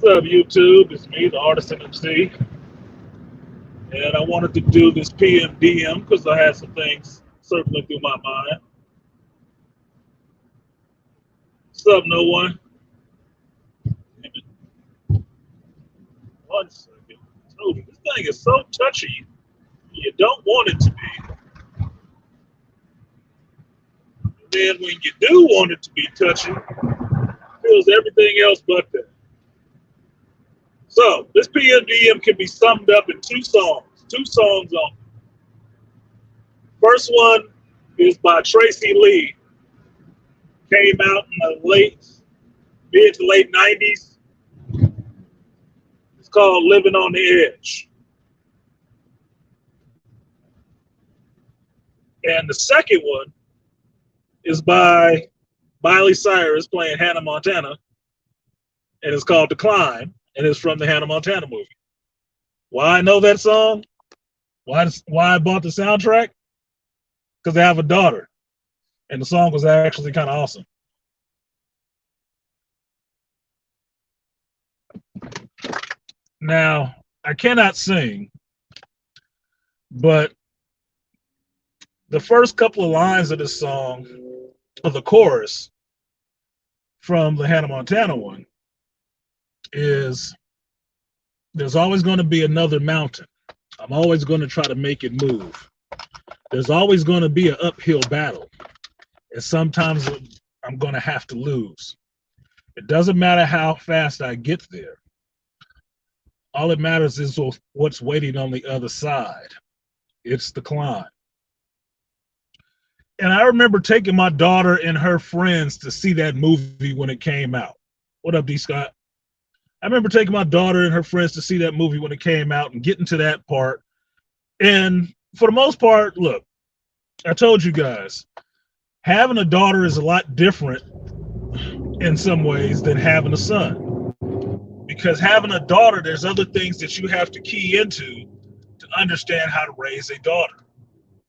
What's up, YouTube? It's me, the artisanmc, and I wanted to do this PMDM because I had some things circling through my mind. What's up, no one? One second. I told you, this thing is so touchy. You don't want it to be. And then when you do want it to be touchy, it feels everything else but that. So this PMDM can be summed up in two songs on. First one is by Tracy Lee. Came out in the mid to late 90s. It's called Living on the Edge. And the second one is by Miley Cyrus playing Hannah Montana. And it's called Decline. And it's from the Hannah Montana movie. Why I know that song? Why I bought the soundtrack? Because I have a daughter. And the song was actually kind of awesome. Now, I cannot sing, but the first couple of lines of this song, of the chorus from the Hannah Montana one, is there's always going to be another mountain. I'm always going to try to make it move. There's always going to be an uphill battle. And sometimes I'm going to have to lose. It doesn't matter how fast I get there. All that matters is what's waiting on the other side. It's the climb. And I remember taking my daughter and her friends to see that movie when it came out. What up, D. Scott? I remember taking my daughter and her friends to see that movie when it came out and getting to that part. And for the most part, look, I told you guys, having a daughter is a lot different in some ways than having a son. Because having a daughter, there's other things that you have to key into to understand how to raise a daughter.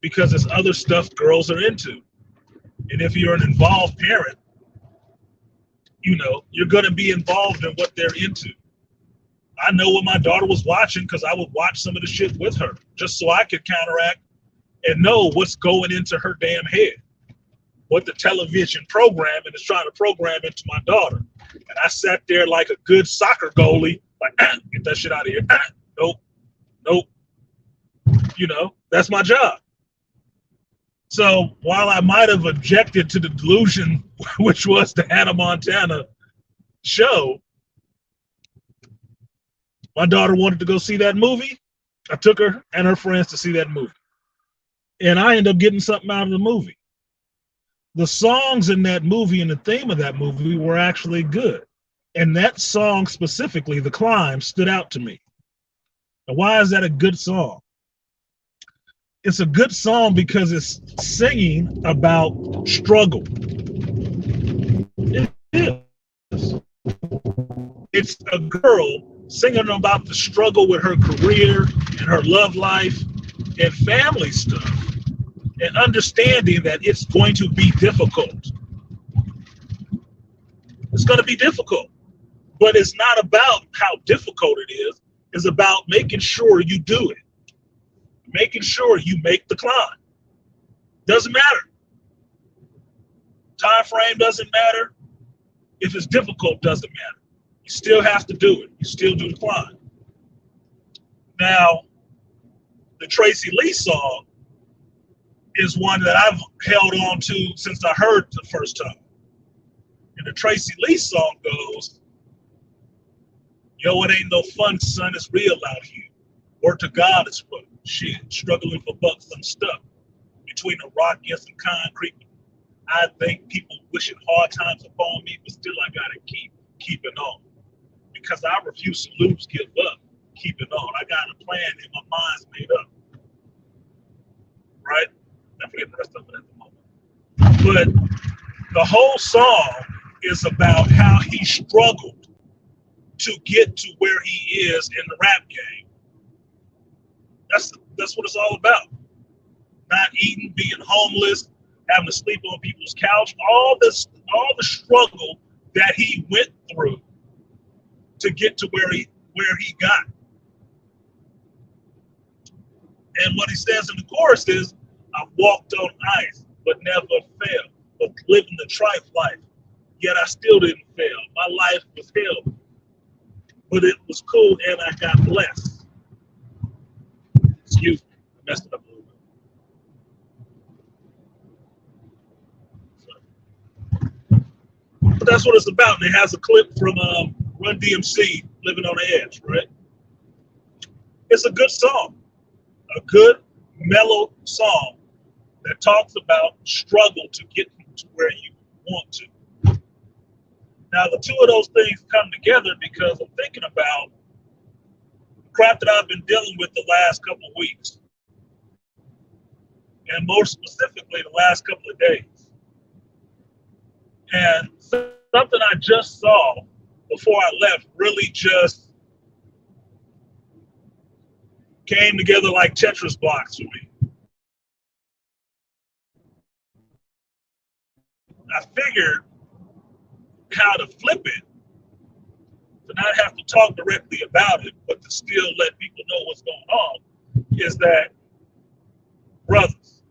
Because there's other stuff girls are into. And if you're an involved parent, you're going to be involved in what they're into. I know what my daughter was watching because I would watch some of the shit with her just so I could counteract and know what's going into her damn head. What the television programming is trying to program into my daughter. And I sat there like a good soccer goalie, like, get that shit out of here. Nope. That's my job. So while I might have objected to the delusion, which was the Hannah Montana show, my daughter wanted to go see that movie. I took her and her friends to see that movie. And I ended up getting something out of the movie. The songs in that movie and the theme of that movie were actually good. And that song specifically, The Climb, stood out to me. Now, why is that a good song? It's a good song because it's singing about struggle. It is. It's a girl singing about the struggle with her career and her love life and family stuff. And understanding that it's going to be difficult. It's going to be difficult. But it's not about how difficult it is. It's about making sure you do it. Making sure you make the climb. Doesn't matter. Time frame doesn't matter. If it's difficult, doesn't matter. You still have to do it. You still do the climb. Now, the Tracy Lee song is one that I've held on to since I heard the first time. And the Tracy Lee song goes, yo, it ain't no fun, son, it's real out here. Word to God, it's what shit, struggling for bucks, I'm stuck between a rock and some concrete. I think people wishing hard times upon me, but still I gotta keep keeping on. Because I refuse to lose, give up, keeping on. I got a plan and my mind's made up. Right? I forget the rest of it at the moment. But the whole song is about how he struggled to get to where he is in the rap game. That's what it's all about. Not eating, being homeless, having to sleep on people's couch, all the struggle that he went through to get to where he got. And what he says in the chorus is, I walked on ice, but never fell, but living the trife life, yet I still didn't fail. My life was hell, but it was cool and I got blessed. Excuse me, I messed it up a little bit. But that's what it's about. And it has a clip from Run DMC, Living on the Edge, right? It's a good song, a good mellow song that talks about struggle to get to where you want to. Now, the two of those things come together because I'm thinking about crap that I've been dealing with the last couple of weeks, and more specifically, the last couple of days. And something I just saw before I left really just came together like Tetris blocks for me. I figured how to flip it, to not have to talk directly about it, but to still let people know what's going on, is that, brothers,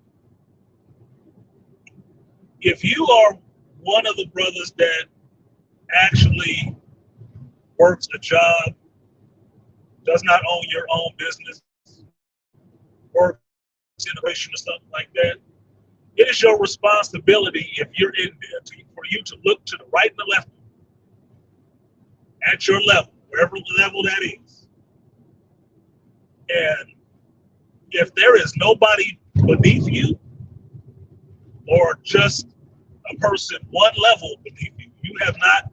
if you are one of the brothers that actually works a job, does not own your own business, works in a restaurant or something like that, it is your responsibility, if you're in there, for you to look to the right and the left at your level, wherever level that is. And if there is nobody beneath you, or just a person one level beneath you, you have not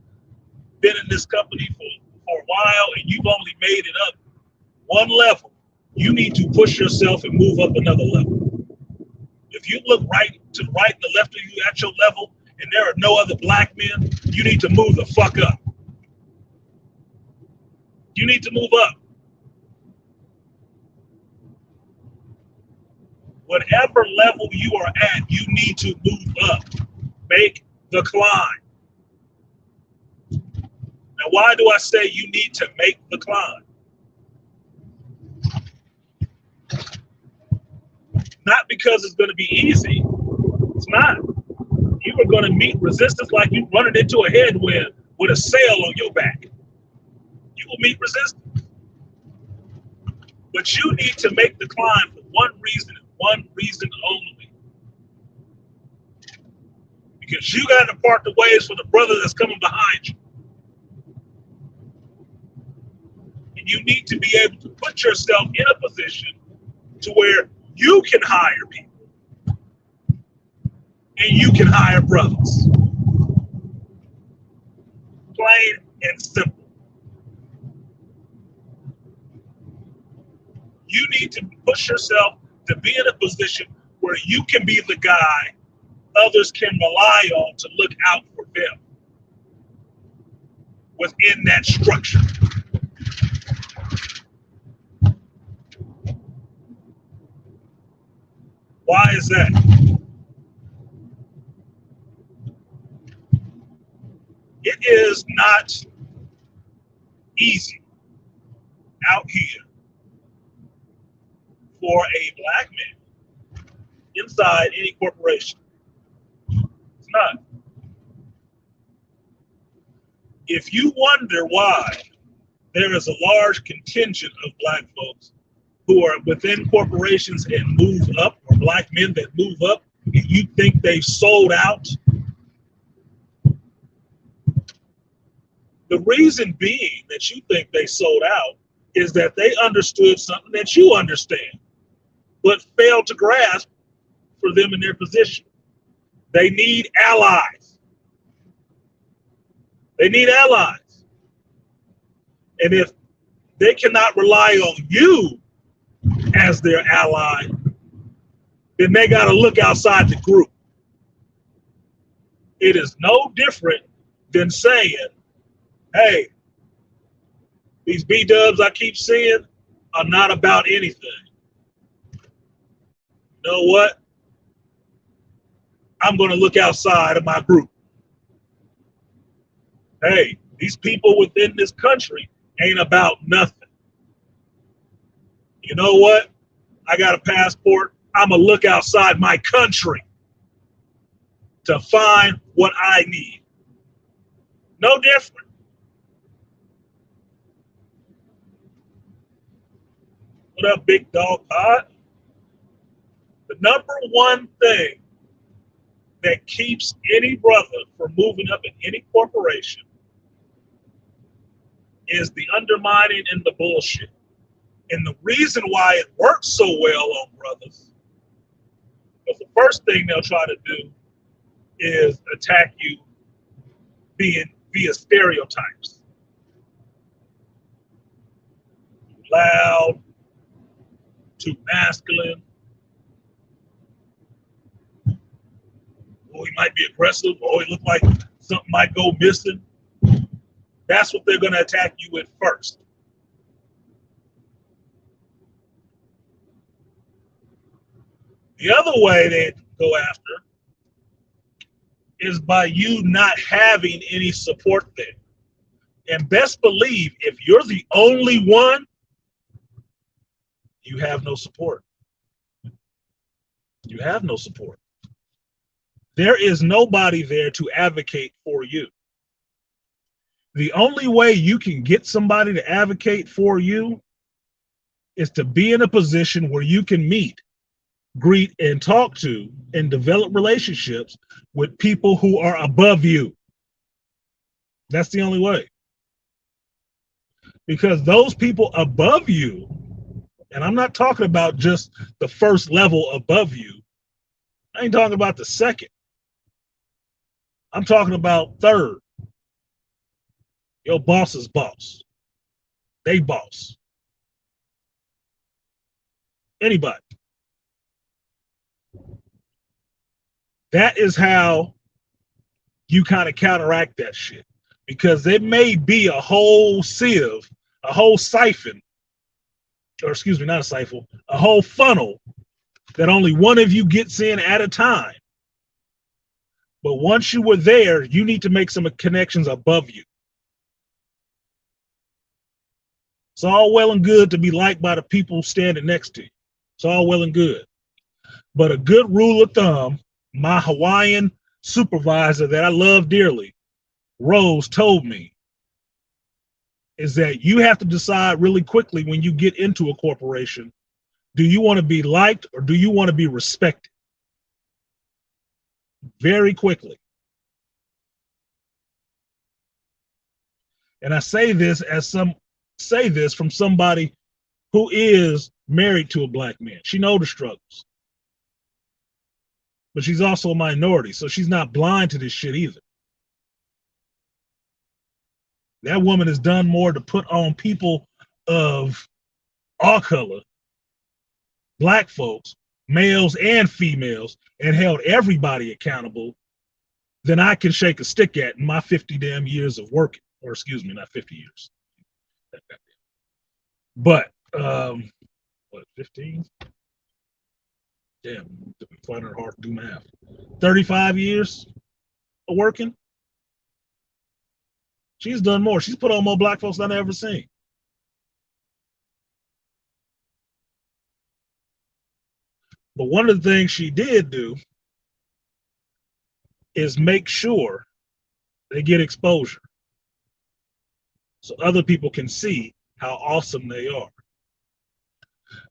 been in this company for a while and you've only made it up one level, you need to push yourself and move up another level. If you look right to the right and the left of you at your level and there are no other black men, you need to move the fuck up. You need to move up. Whatever level you are at, you need to move up. Make the climb. Now, why do I say you need to make the climb? Not because it's going to be easy. It's not. You are going to meet resistance like you're running into a headwind with a sail on your back. You will meet resistance. But you need to make the climb for one reason and one reason only. Because you got to part the ways for the brother that's coming behind you. And you need to be able to put yourself in a position to where you can hire people and you can hire brothers. Plain and simple. You need to push yourself to be in a position where you can be the guy others can rely on to look out for them within that structure. Why is that? It is not easy out here for a black man inside any corporation. It's not. If you wonder why there is a large contingent of black folks who are within corporations and move up, or black men that move up, and you think they've sold out, the reason being that you think they sold out is that they understood something that you understand, but failed to grasp for them in their position. They need allies. They need allies. And if they cannot rely on you as their ally, then they got to look outside the group. It is no different than saying, hey, these B-dubs I keep seeing are not about anything. You know what? I'm going to look outside of my group. Hey, These people within this country ain't about nothing. You know what? I got a passport. I'm going to look outside my country to find what I need. No different. What up, big dog pod? The number one thing that keeps any brother from moving up in any corporation is the undermining and the bullshit. And the reason why it works so well on brothers, because the first thing they'll try to do is attack you being via stereotypes. Loud, too masculine, or he might be aggressive, or he look like something might go missing. That's what they're going to attack you with first. The other way they go after is by you not having any support there. And best believe, if you're the only one, you have no support. You have no support. There is nobody there to advocate for you. The only way you can get somebody to advocate for you is to be in a position where you can meet, greet, and talk to and develop relationships with people who are above you. That's the only way. Because those people above you, and I'm not talking about just the first level above you, I ain't talking about the second. I'm talking about third. Your boss's boss. They boss. Anybody. That is how you kind of counteract that shit. Because there may be a whole sieve, a whole siphon, or excuse me, not a siphon, a whole funnel that only one of you gets in at a time. But once you were there, you need to make some connections above you. It's all well and good to be liked by the people standing next to you. It's all well and good. But a good rule of thumb, my Hawaiian supervisor that I love dearly, Rose, told me, is that you have to decide really quickly when you get into a corporation, do you want to be liked or do you want to be respected? Very quickly. And I say this from somebody who is married to a black man. She knows the struggles. But she's also a minority, so she's not blind to this shit either. That woman has done more to put on people of all color, black folks, males and females, and held everybody accountable than I can shake a stick at in my 50 damn years of working. Or excuse me, not 50 years. But, what, 15? Damn, finding it hard to do math. 35 years of working? She's done more. She's put on more black folks than I've ever seen. But one of the things she did do is make sure they get exposure so other people can see how awesome they are.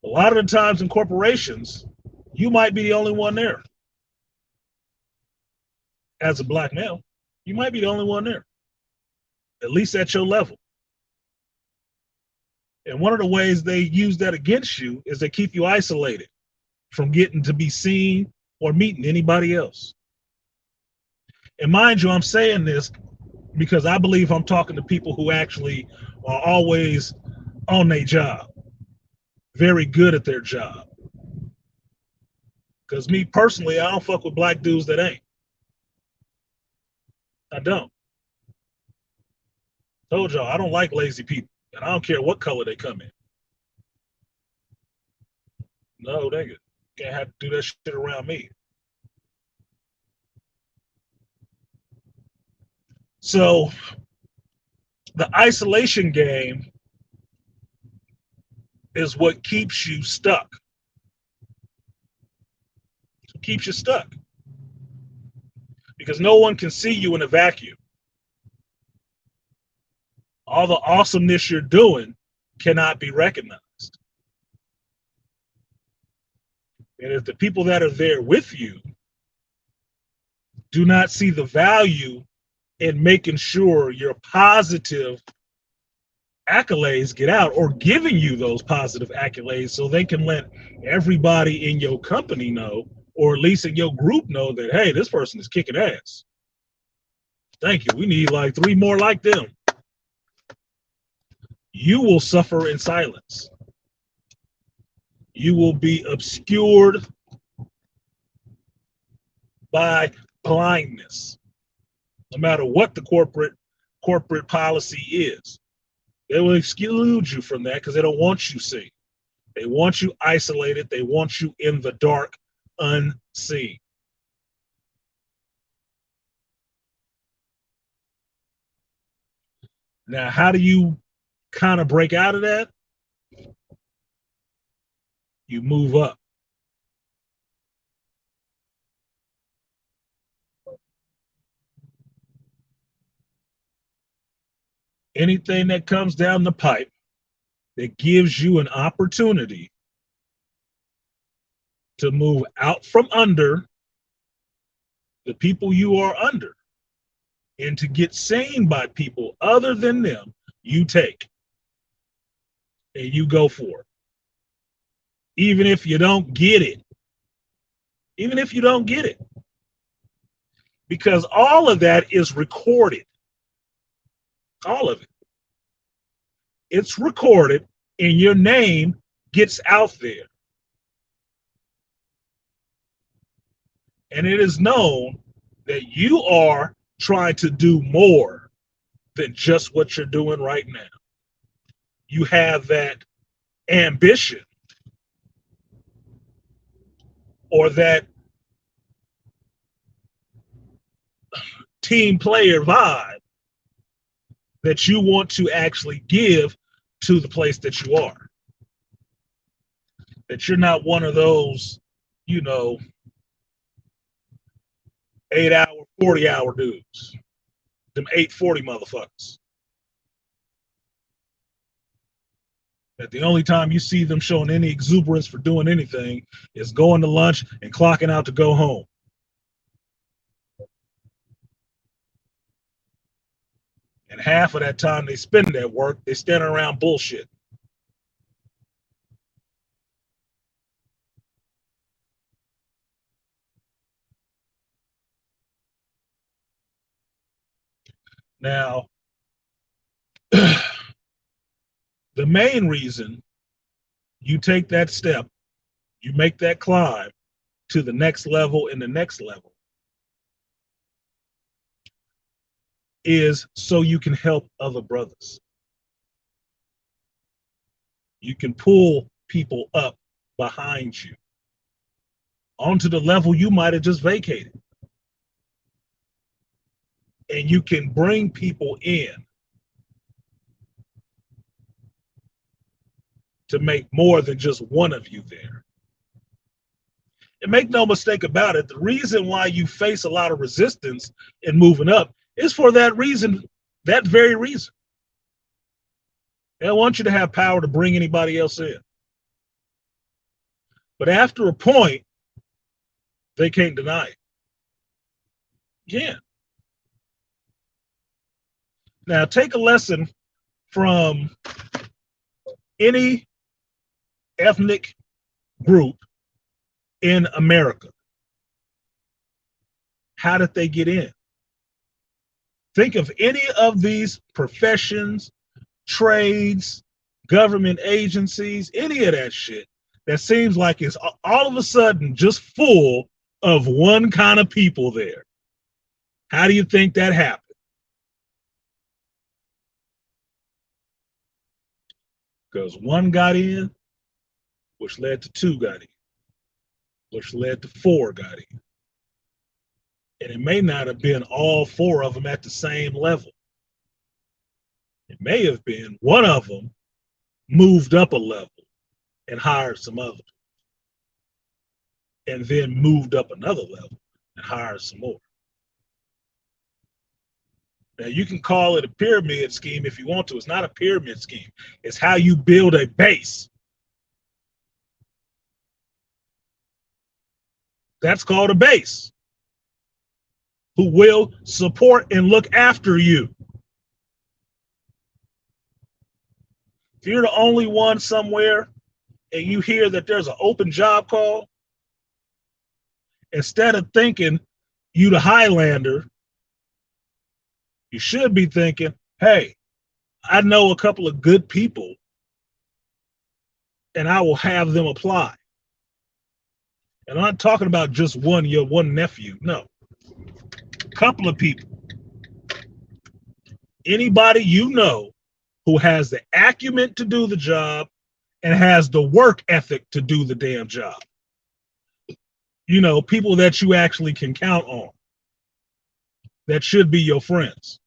A lot of the times in corporations, you might be the only one there. As a black male, you might be the only one there, at least at your level. And one of the ways they use that against you is they keep you isolated from getting to be seen or meeting anybody else. And mind you, I'm saying this because I believe I'm talking to people who actually are always on their job, very good at their job. Because me personally, I don't fuck with black dudes that ain't. I don't. Told y'all, I don't like lazy people. And I don't care what color they come in. No, nigga. Can't have to do that shit around me. So The isolation game is what keeps you stuck. It keeps you stuck. Because no one can see you in a vacuum. All the awesomeness you're doing cannot be recognized. And if the people that are there with you do not see the value in making sure your positive accolades get out, or giving you those positive accolades so they can let everybody in your company know, or at least in your group know that, hey, this person is kicking ass. Thank you. We need like 3 more like them. You will suffer in silence. You will be obscured by blindness, no matter what the corporate policy is. They will exclude you from that because they don't want you seen. They want you isolated. They want you in the dark, unseen. Now, how do you kind of break out of that? You move up. Anything that comes down the pipe that gives you an opportunity to move out from under the people you are under and to get seen by people other than them, you take and you go for it. Even if you don't get it. Even if you don't get it. Because all of that is recorded. All of it. It's recorded and your name gets out there. And it is known that you are trying to do more than just what you're doing right now. You have that ambition or that team player vibe that you want to actually give to the place that you are. That you're not one of those, 8-hour, 40-hour dudes. Them 840 motherfuckers. That the only time you see them showing any exuberance for doing anything is going to lunch and clocking out to go home. And half of that time they spend at work, they standing around bullshit. Now, the main reason you take that step, you make that climb to the next level and the next level, is so you can help other brothers. You can pull people up behind you onto the level you might have just vacated. And you can bring people in to make more than just one of you there. And make no mistake about it, the reason why you face a lot of resistance in moving up is for that reason, that very reason. They don't want you to have power to bring anybody else in. But after a point, they can't deny it. Yeah. Now take a lesson from any ethnic group in America. How did they get in? Think of any of these professions, trades, government agencies, any of that shit that seems like it's all of a sudden just full of one kind of people there. How do you think that happened? Because one got in, which led to 2 got in, which led to 4 got in. And it may not have been all 4 of them at the same level. It may have been one of them moved up a level and hired some others, and then moved up another level and hired some more. Now, you can call it a pyramid scheme if you want to. It's not a pyramid scheme. It's how you build a base. That's called a base, who will support and look after you. If you're the only one somewhere and you hear that there's an open job call, instead of thinking you the Highlander, you should be thinking, hey, I know a couple of good people and I will have them apply. And I'm not talking about just your one nephew. No. A couple of people. Anybody you know who has the acumen to do the job and has the work ethic to do the damn job. You know, people that you actually can count on. That should be your friends.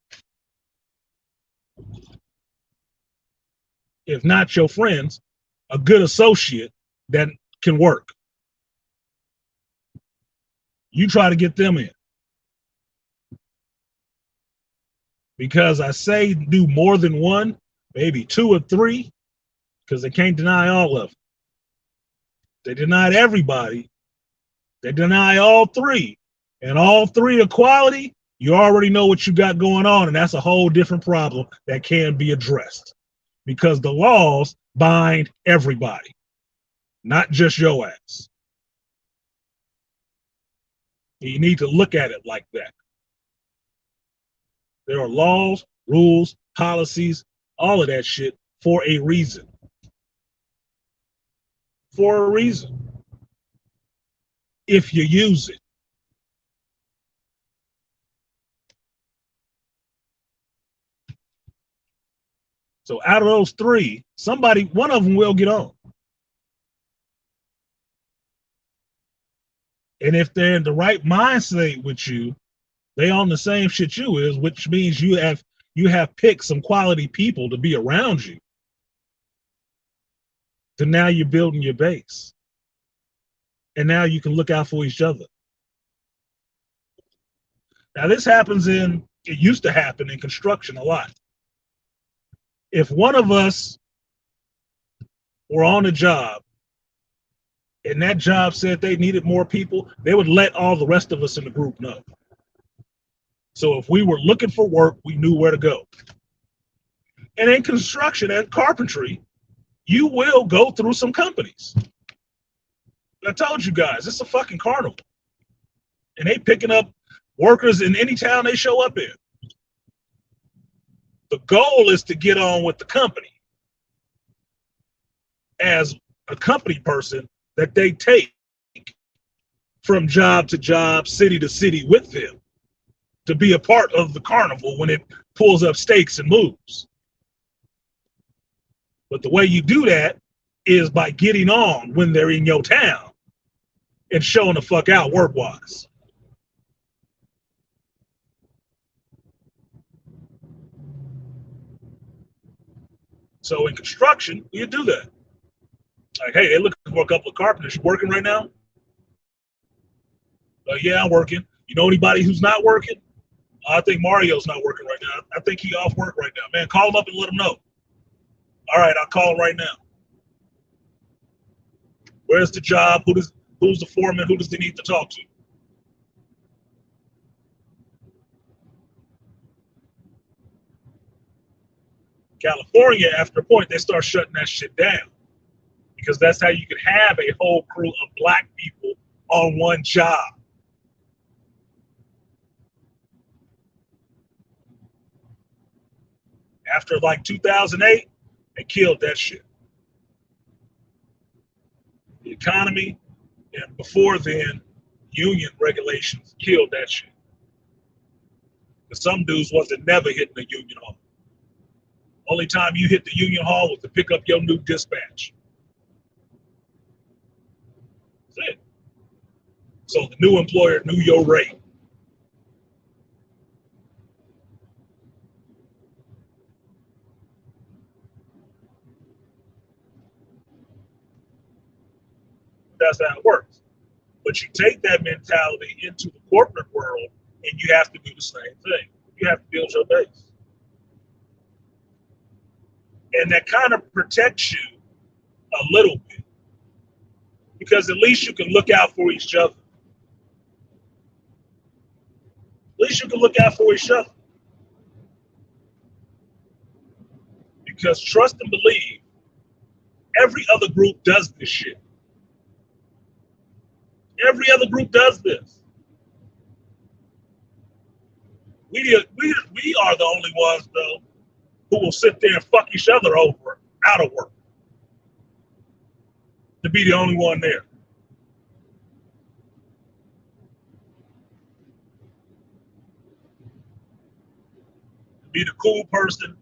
If not your friends, a good associate that can work. You try to get them in. Because I say do more than one, maybe two or three, because they can't deny all of them. They denied everybody. They deny all three. And all three are quality, you already know what you got going on, and that's a whole different problem that can be addressed. Because the laws bind everybody, not just your ass. You need to look at it like that. There are laws, rules, policies, all of that shit for a reason. For a reason. If you use it. So out of those three, one of them will get on. And if they're in the right mindset with you, they on the same shit you is, which means you have picked some quality people to be around you. So now you're building your base. And now you can look out for each other. Now this it used to happen in construction a lot. If one of us were on a job and that job said they needed more people, they would let all the rest of us in the group know. So if we were looking for work, we knew where to go. And in construction and carpentry, you will go through some companies. I told you guys, it's a fucking carnival. And they picking up workers in any town they show up in. The goal is to get on with the company as a company person that they take from job to job, city to city with them to be a part of the carnival when it pulls up stakes and moves. But the way you do that is by getting on when they're in your town and showing the fuck out work-wise. So in construction, you do that. Like, hey, they're looking for a couple of carpenters. You working right now? Yeah, I'm working. You know anybody who's not working? I think Mario's not working right now. I think he's off work right now. Man, call him up and let him know. All right, I'll call him right now. Where's the job? Who's the foreman? Who does they need to talk to? California, after a point, they start shutting that shit down because that's how you can have a whole crew of black people on one job. After like 2008, they killed that shit. The economy, and before then, union regulations killed that shit. Because some dudes wasn't never hitting the union hall. Only time you hit the union hall was to pick up your new dispatch. That's it. So the new employer knew your rate. that's how it works. But you take that mentality into the corporate world, and you have to do the same thing. You have to build your base. And that kind of protects you a little bit, because at least you can look out for each other. At least you can look out for each other. Because trust and believe, every other group does this shit. Every other group does this. We are the only ones, though, who will sit there and fuck each other over out of work. To be the only one there. To be the cool person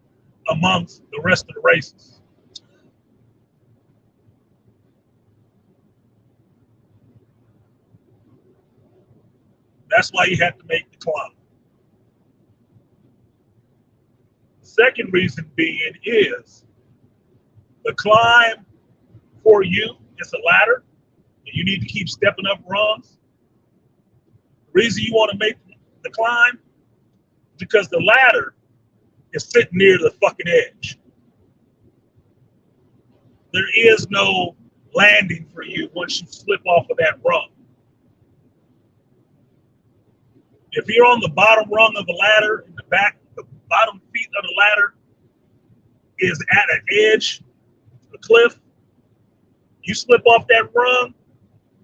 amongst the rest of the races. That's why you have to make the climb. The second reason being is the climb for you is a ladder, and you need to keep stepping up rungs. The reason you want to make the climb is because the ladder is sitting near the fucking edge. There is no landing for you once you slip off of that rung. If you're on the bottom rung of a ladder, in the back, the bottom feet of the ladder is at an edge, a cliff, you slip off that rung,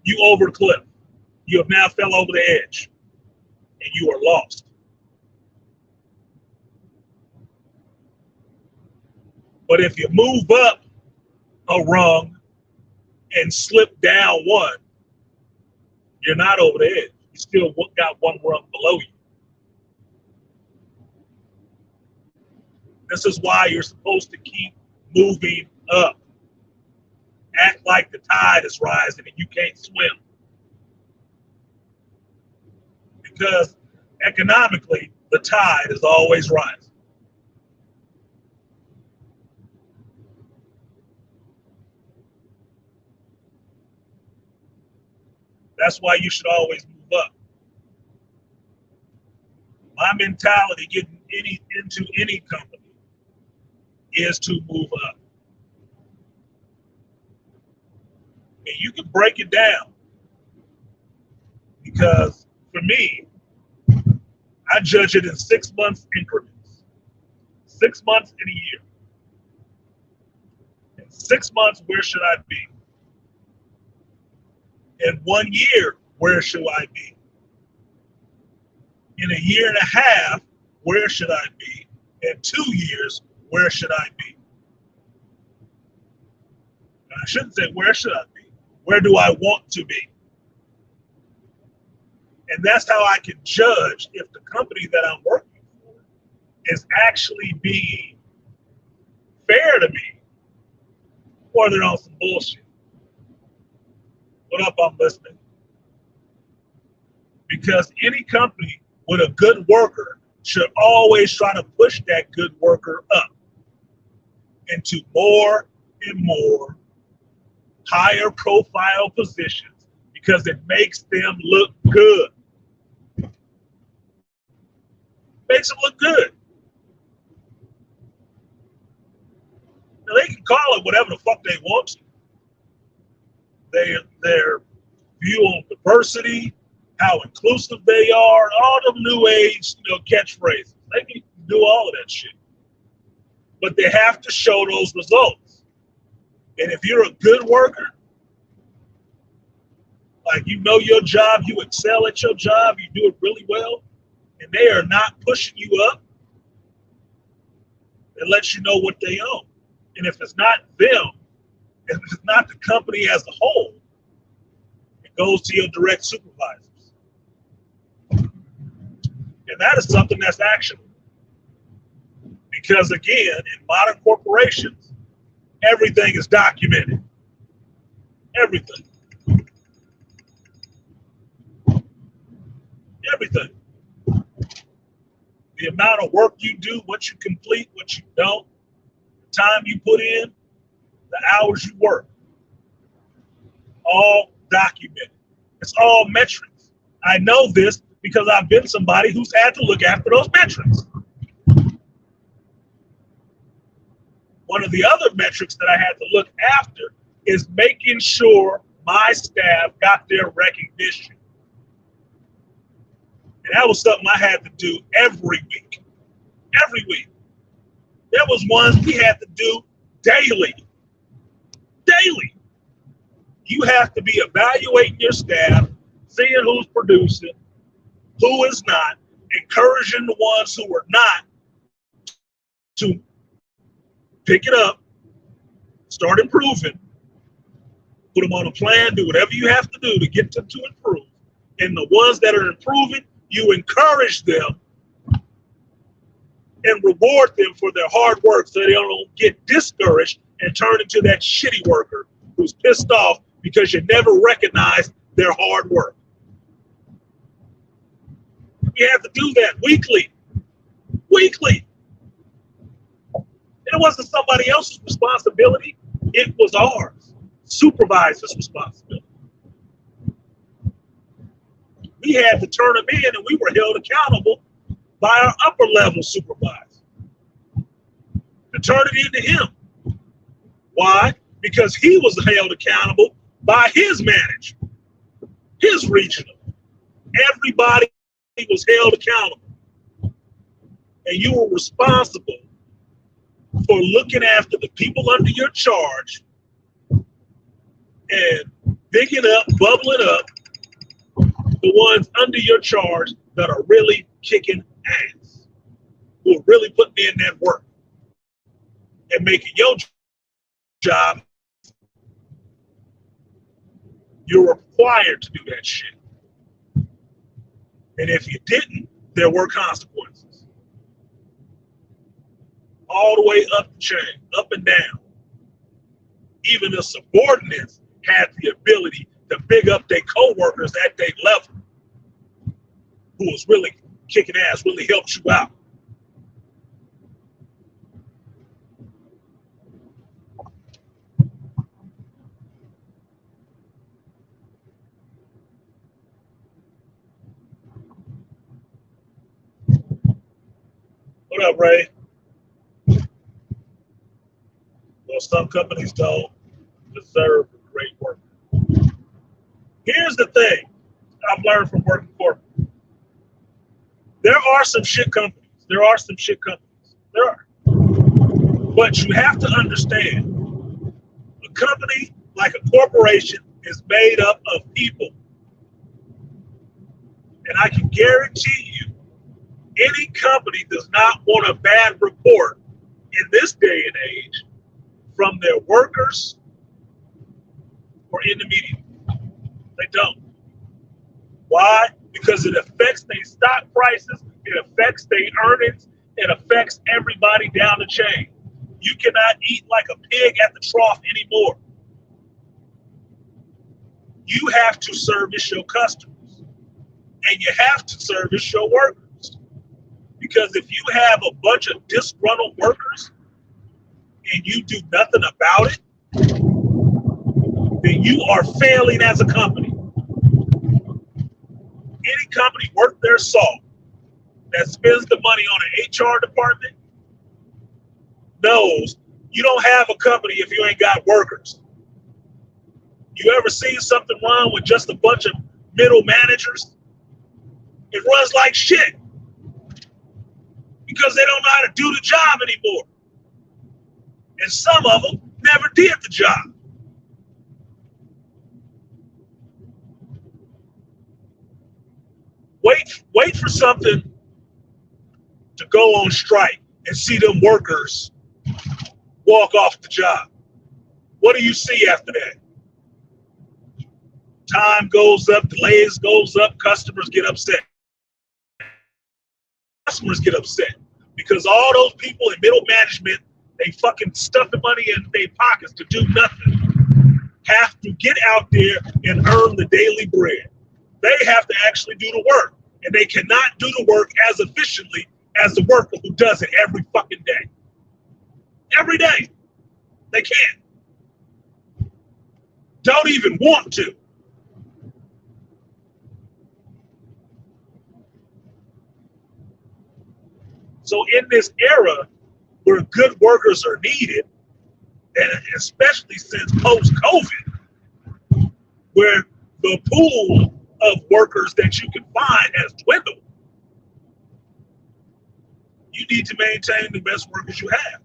you over the cliff. You have now fell over the edge, and you are lost. But if you move up a rung and slip down one, you're not over the edge. You still got one rung below you. This is why you're supposed to keep moving up. Act like the tide is rising and you can't swim. Because economically, the tide is always rising. That's why you should always move up. My mentality getting into any company is to move up. And you can break it down, because for me, I judge it in 6 months increments. 6 months in a year. In 6 months, where should I be? In 1 year, where should I be? In a year and a half, where should I be? In 2 years, where should I be? And I shouldn't say where should I be. Where do I want to be? And that's how I can judge if the company that I'm working for is actually being fair to me, or they're on some bullshit. What up, I'm listening. Because any company with a good worker should always try to push that good worker up into more and more higher profile positions, because it makes them look good. Makes them look good. Now, they can call it whatever the fuck they want to. Their view on diversity, how inclusive they are, all them new age, catchphrases. They can do all of that shit. But they have to show those results. And if you're a good worker, like you know your job, you excel at your job, you do it really well, and they are not pushing you up, it lets you know what they own. And if it's not them, if it's not the company as a whole, it goes to your direct supervisors. And that is something that's actionable. Because again, in modern corporations, everything is documented. Everything. Everything. The amount of work you do, what you complete, what you don't, the time you put in, the hours you work, all documented. It's all metrics. I know this because I've been somebody who's had to look after those metrics. One of the other metrics that I had to look after is making sure my staff got their recognition. And that was something I had to do every week. Every week. There was ones we had to do daily. Daily. You have to be evaluating your staff, seeing who's producing, who is not, encouraging the ones who are not to pick it up, start improving, put them on a plan, do whatever you have to do to get them to improve. And the ones that are improving, you encourage them and reward them for their hard work so they don't get discouraged and turn into that shitty worker who's pissed off because you never recognized their hard work. We have to do that weekly. Weekly. It wasn't somebody else's responsibility. It was ours. Supervisor's responsibility. We had to turn them in and we were held accountable by our upper level supervisor to turn it into him. Why? Because he was held accountable by his manager, his regional. Everybody was held accountable. And you were responsible for looking after the people under your charge and picking up, bubbling up the ones under your charge that are really kicking ass, who are really putting in that work and making your job. You're required to do that shit. And if you didn't, there were consequences. All the way up the chain, up and down. Even the subordinates had the ability to big up their co-workers at their level, who was really kicking ass, really helped you out. What up, Ray? Well, some companies don't deserve great work. Here's the thing I've learned from working corporate. There are some shit companies. There are. But you have to understand, a company like a corporation is made up of people. And I can guarantee you, any company does not want a bad report in this day and age from their workers or in the media. They don't. Why? Because it affects their stock prices, it affects their earnings, it affects everybody down the chain. You cannot eat like a pig at the trough anymore. You have to service your customers, and you have to service your workers. Because if you have a bunch of disgruntled workers and you do nothing about it, then you are failing as a company. Any company worth their salt that spends the money on an HR department knows you don't have a company if you ain't got workers. You ever seen something wrong with just a bunch of middle managers? It runs like shit because they don't know how to do the job anymore. And some of them never did the job. Wait for something to go on strike and see them workers walk off the job. What do you see after that? Time goes up, delays goes up, customers get upset. Customers get upset because all those people in middle management, they fucking stuffing money in their pockets to do nothing, have to get out there and earn the daily bread. They have to actually do the work, and they cannot do the work as efficiently as the worker who does it every fucking day. Every day. They can't. Don't even want to. So in this era where good workers are needed, and especially since post-COVID, where the pool of workers that you can find has dwindled, you need to maintain the best workers you have.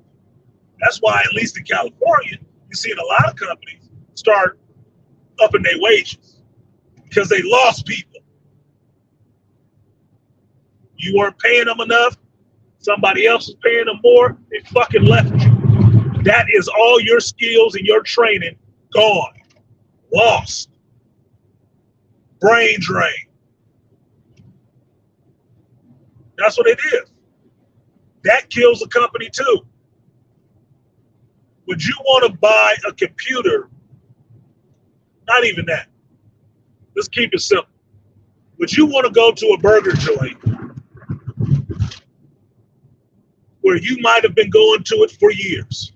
That's why, at least in California, you're seeing a lot of companies start upping their wages because they lost people. You weren't paying them enough. Somebody else was paying them more. They fucking left you. That is all your skills and your training gone, lost, brain drain. That's what it is. That kills a company too. Would you want to buy a computer? Not even that. Let's keep it simple. Would you want to go to a burger joint where you might have been going to it for years?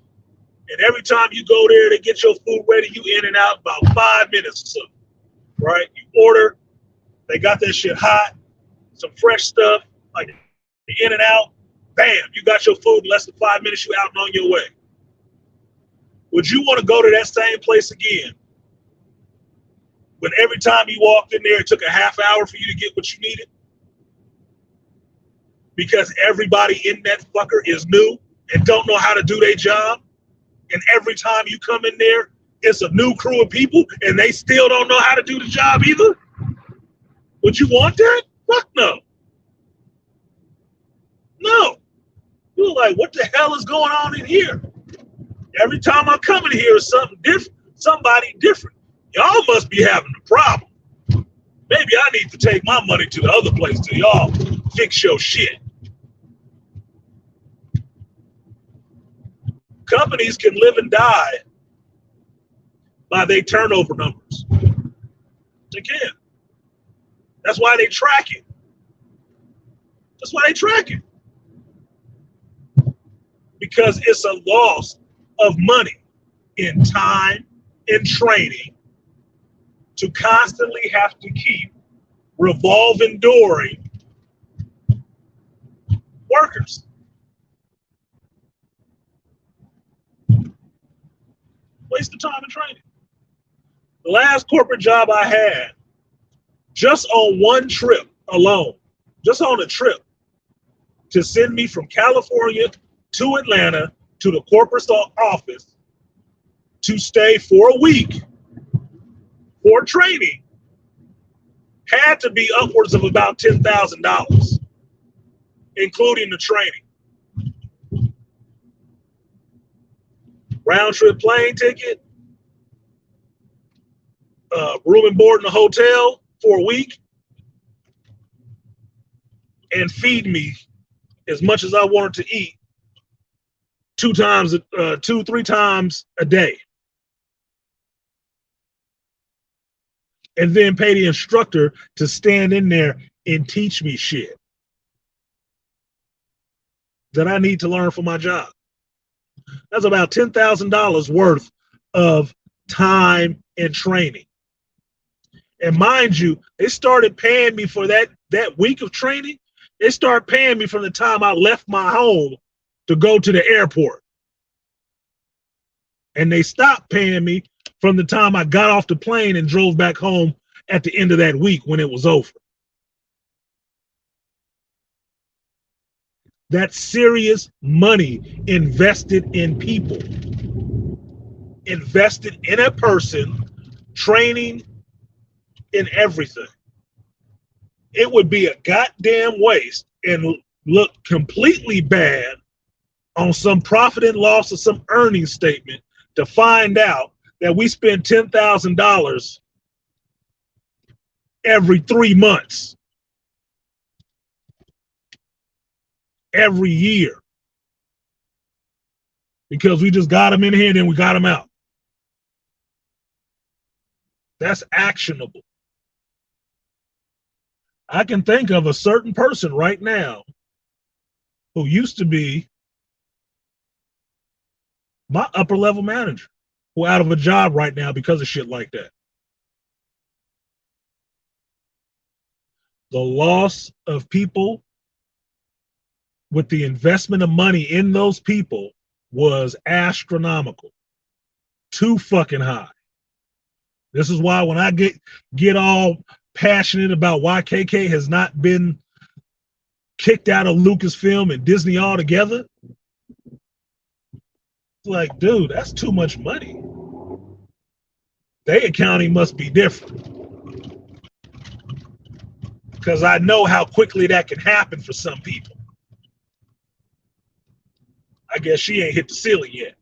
And every time you go there to get your food ready, you in and out about 5 minutes or so, right? You order, they got that shit hot, some fresh stuff, like in and out, bam, you got your food in less than 5 minutes, you out and on your way. Would you want to go to that same place again when every time you walked in there, it took a half hour for you to get what you needed? Because everybody in that fucker is new and don't know how to do their job. And every time you come in there, it's a new crew of people and they still don't know how to do the job either. Would you want that? Fuck no. No. You're like, what the hell is going on in here? Every time I come in here is something different, somebody different. Y'all must be having a problem. Maybe I need to take my money to the other place till y'all fix your shit. Companies can live and die by their turnover numbers. They can. That's why they track it. That's why they track it. Because it's a loss of money in time and training to constantly have to keep revolving dooring workers. Waste of time and training. The last corporate job I had, just on one trip alone, just on a trip to send me from California to Atlanta to the corporate office to stay for a week for training, had to be upwards of about $10,000, including the training. Round trip plane ticket, room and board in the hotel for a week, and feed me as much as I wanted to eat 3 times a day. And then pay the instructor to stand in there and teach me shit that I need to learn for my job. That's about $10,000 worth of time and training. And mind you, they started paying me for that week of training. They started paying me from the time I left my home to go to the airport. And they stopped paying me from the time I got off the plane and drove back home at the end of that week when it was over. That's serious money invested in people, invested in a person, training, in everything. It would be a goddamn waste and look completely bad on some profit and loss or some earnings statement to find out that we spend $10,000 every 3 months, every year, because we just got them in here and then we got them out. That's actionable. I can think of a certain person right now who used to be my upper level manager, who out of a job right now because of shit like that. The loss of people with the investment of money in those people was astronomical. Too fucking high. This is why when I get all passionate about why KK has not been kicked out of Lucasfilm and Disney altogether, it's like, dude, that's too much money. Their accounting must be different. Because I know how quickly that can happen for some people. I guess she ain't hit the ceiling yet.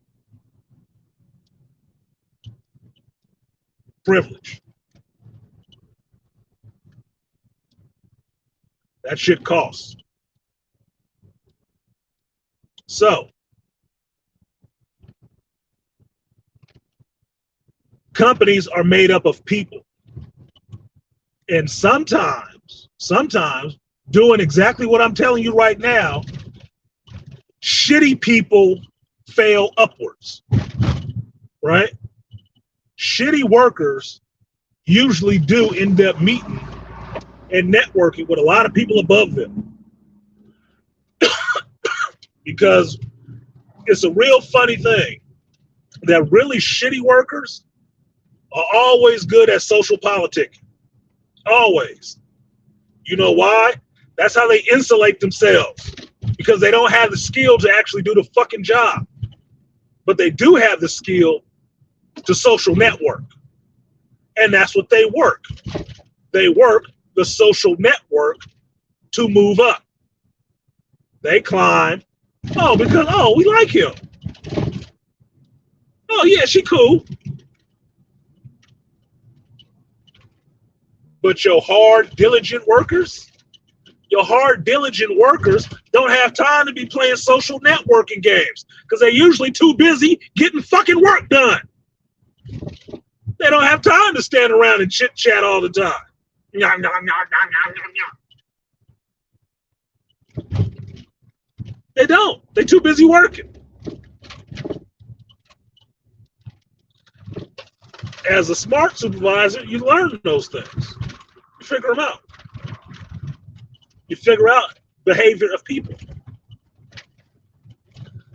Privilege. That shit costs. So, companies are made up of people. And sometimes doing exactly what I'm telling you right now, shitty people fail upwards, right? Shitty workers usually do end up meeting and networking with a lot of people above them. Because it's a real funny thing that really shitty workers are always good at social politicking. Always. You know why? That's how they insulate themselves. Because they don't have the skill to actually do the fucking job. But they do have the skill to social network. And that's what they work. They work the social network to move up. They climb. Oh, because, we like him. Oh, yeah, she cool. But your hard, diligent workers don't have time to be playing social networking games because they're usually too busy getting fucking work done. They don't have time to stand around and chit chat all the time. They don't. They're too busy working. As a smart supervisor, you learn those things. You figure them out. You figure out behavior of people.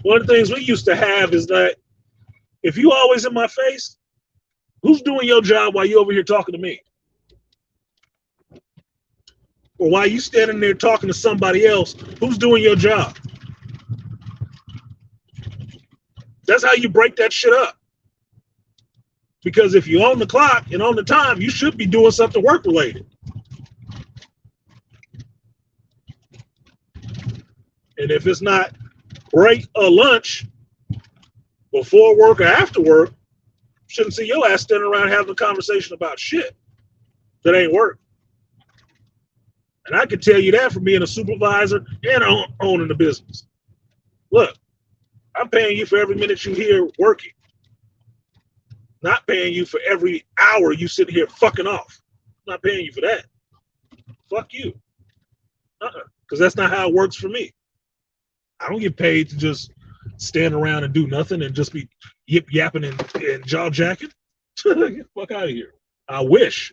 One of the things we used to have is that if you always in my face, who's doing your job while you over here talking to me? Or while you standing there talking to somebody else, who's doing your job? That's how you break that shit up. Because if you're on the clock and on the time, you should be doing something work related. And if it's not break or lunch, before work or after work, shouldn't see your ass standing around having a conversation about shit that ain't work. And I can tell you that from being a supervisor and owning the business. Look, I'm paying you for every minute you here working. Not paying you for every hour you sit here fucking off. I'm not paying you for that. Fuck you. Because that's not how it works for me. I don't get paid to just stand around and do nothing and just be yip yapping and jaw jacking. Get the fuck out of here. I wish.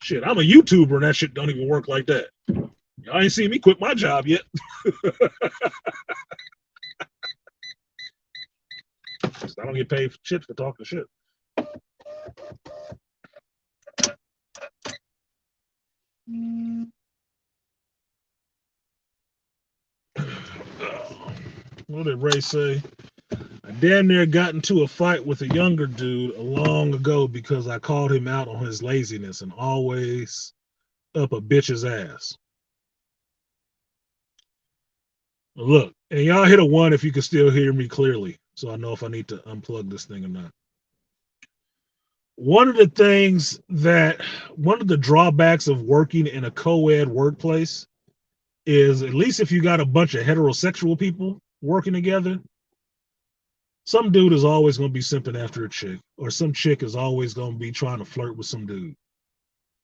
Shit, I'm a YouTuber and that shit don't even work like that. Y'all ain't seen me quit my job yet. I don't get paid for shit for talking shit. What did Ray say? I damn near got into a fight with a younger dude long ago because I called him out on his laziness and always up a bitch's ass. Look, and y'all hit a 1 if you can still hear me clearly, so I know if I need to unplug this thing or not. One of the drawbacks of working in a co-ed workplace is, at least if you got a bunch of heterosexual people working together, some dude is always going to be simping after a chick, or some chick is always going to be trying to flirt with some dude.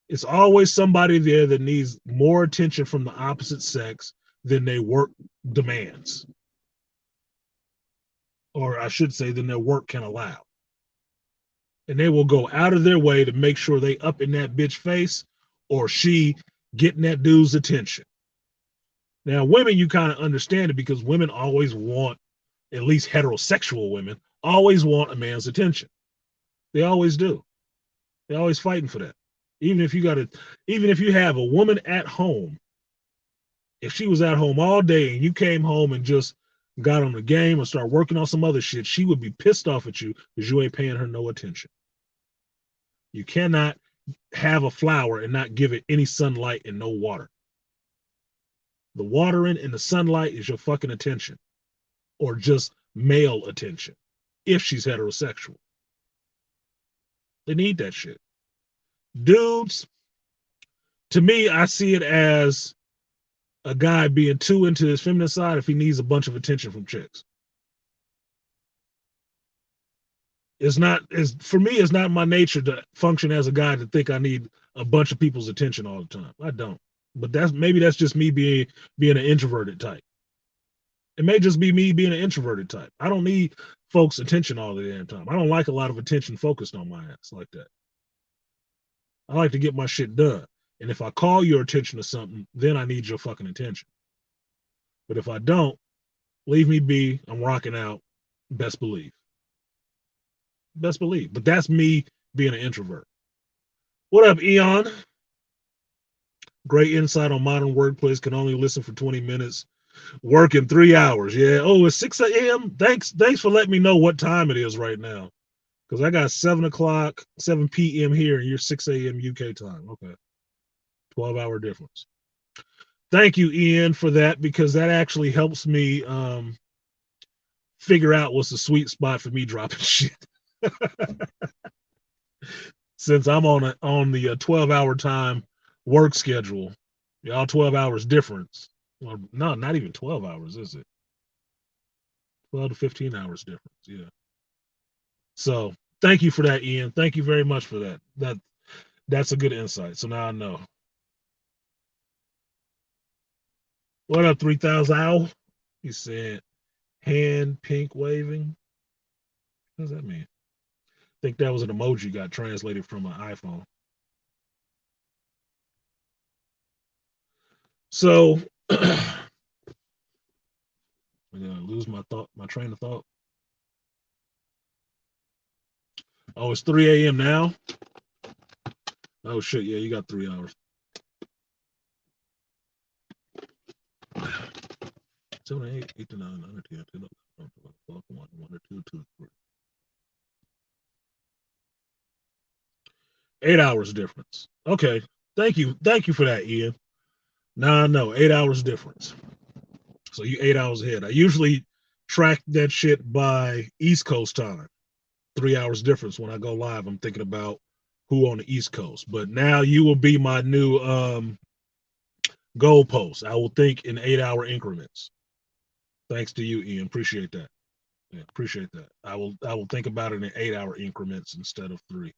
It's always somebody there that needs more attention from the opposite sex than their work demands. Or I should say, than their work can allow. And they will go out of their way to make sure they up in that bitch face or she getting that dude's attention. Now, women, you kind of understand it because women always want, at least heterosexual women, always want a man's attention. They always do. They're always fighting for that. Even if you got to, even if you have a woman at home, if she was at home all day and you came home and just got on the game or start working on some other shit, she would be pissed off at you because you ain't paying her no attention. You cannot have a flower and not give it any sunlight and no water. The watering and the sunlight is your fucking attention, or just male attention if she's heterosexual. They need that shit. Dudes, to me, I see it as a guy being too into his feminine side if he needs a bunch of attention from chicks. It's not, is for me, it's not my nature to function as a guy to think I need a bunch of people's attention all the time. I don't. But that's just me being an introverted type. It may just be me being an introverted type. I don't need folks' attention all the damn time. I don't like a lot of attention focused on my ass like that. I like to get my shit done. And if I call your attention to something, then I need your fucking attention. But if I don't, leave me be. I'm rocking out. Best believe. Best believe. But that's me being an introvert. What up, Eon? Great insight on modern workplace. Can only listen for 20 minutes. Working 3 hours. Yeah. Oh, it's 6 a.m. Thanks for letting me know what time it is right now. Because I got 7 o'clock, 7 p.m. here, and you're 6 a.m. UK time. Okay. 12-hour difference. Thank you, Ian, for that, because that actually helps me figure out what's the sweet spot for me dropping shit. Since I'm on the 12-hour time work schedule, y'all 12 hours difference. Well, no, not even 12 hours, is it? 12 to 15 hours difference. Yeah. So thank you for that, Ian. Thank you very much for that. That's a good insight. So now I know. What up, 3,000 Owl? He said, hand pink waving. What does that mean? I think that was an emoji got translated from an iPhone. So I'm gonna lose my train of thought. Oh, it's 3 a.m. now. Oh shit, yeah, you got 3 hours. 7, 8, 8 to 9, 9 to 10, 10, 11, 12, 1, 1 2, 2, 3. 8 hours difference. Okay. Thank you for that, Ian. Now I know 8 hours difference. So you 8 hours ahead. I usually track that shit by East Coast time. 3 hours difference when I go live. I'm thinking about who on the East Coast. But now you will be my new goalpost. I will think in 8-hour increments. Thanks to you, Ian. Appreciate that. Yeah, appreciate that. I will think about it in 8-hour increments instead of 3,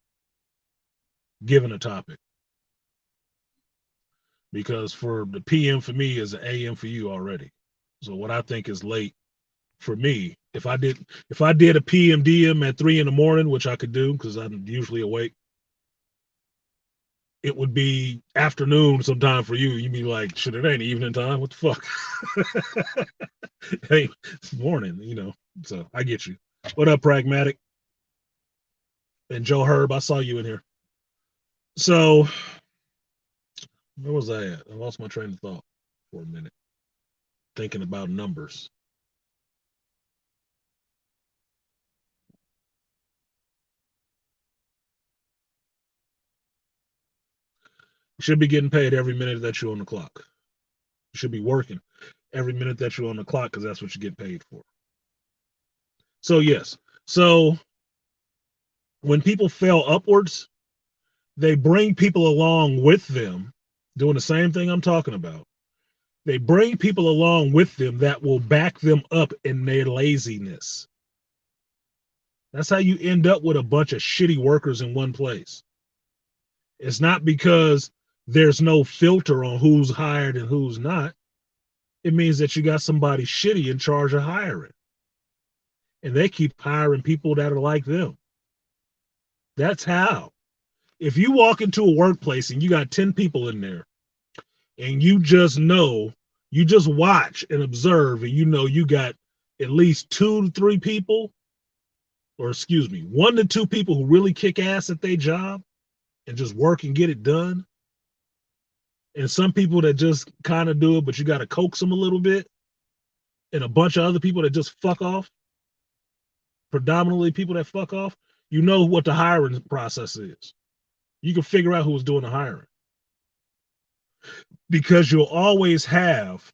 given a topic. Because for the PM for me is an AM for you already. So what I think is late for me, if I did a PMDM at 3 in the morning, which I could do because I'm usually awake, it would be afternoon sometime for you. You'd be like, shit, it ain't evening time. What the fuck? Hey, it's morning, So I get you. What up, Pragmatic? And Joe Herb, I saw you in here. So where was I at? I lost my train of thought for a minute. Thinking about numbers. You should be getting paid every minute that you're on the clock. You should be working every minute that you're on the clock because that's what you get paid for. So yes. So when people fail upwards, they bring people along with them doing the same thing I'm talking about. They bring people along with them that will back them up in their laziness. That's how you end up with a bunch of shitty workers in one place. It's not because there's no filter on who's hired and who's not. It means that you got somebody shitty in charge of hiring. And they keep hiring people that are like them. That's how. If you walk into a workplace and you got 10 people in there and you just know You just watch and observe, and you know you got at least 2 to 3 people, or excuse me, 1 to 2 people who really kick ass at their job and just work and get it done. And some people that just kind of do it, but you got to coax them a little bit. And a bunch of other people that just fuck off, predominantly people that fuck off. You know what the hiring process is. You can figure out who's doing the hiring. Because you'll always have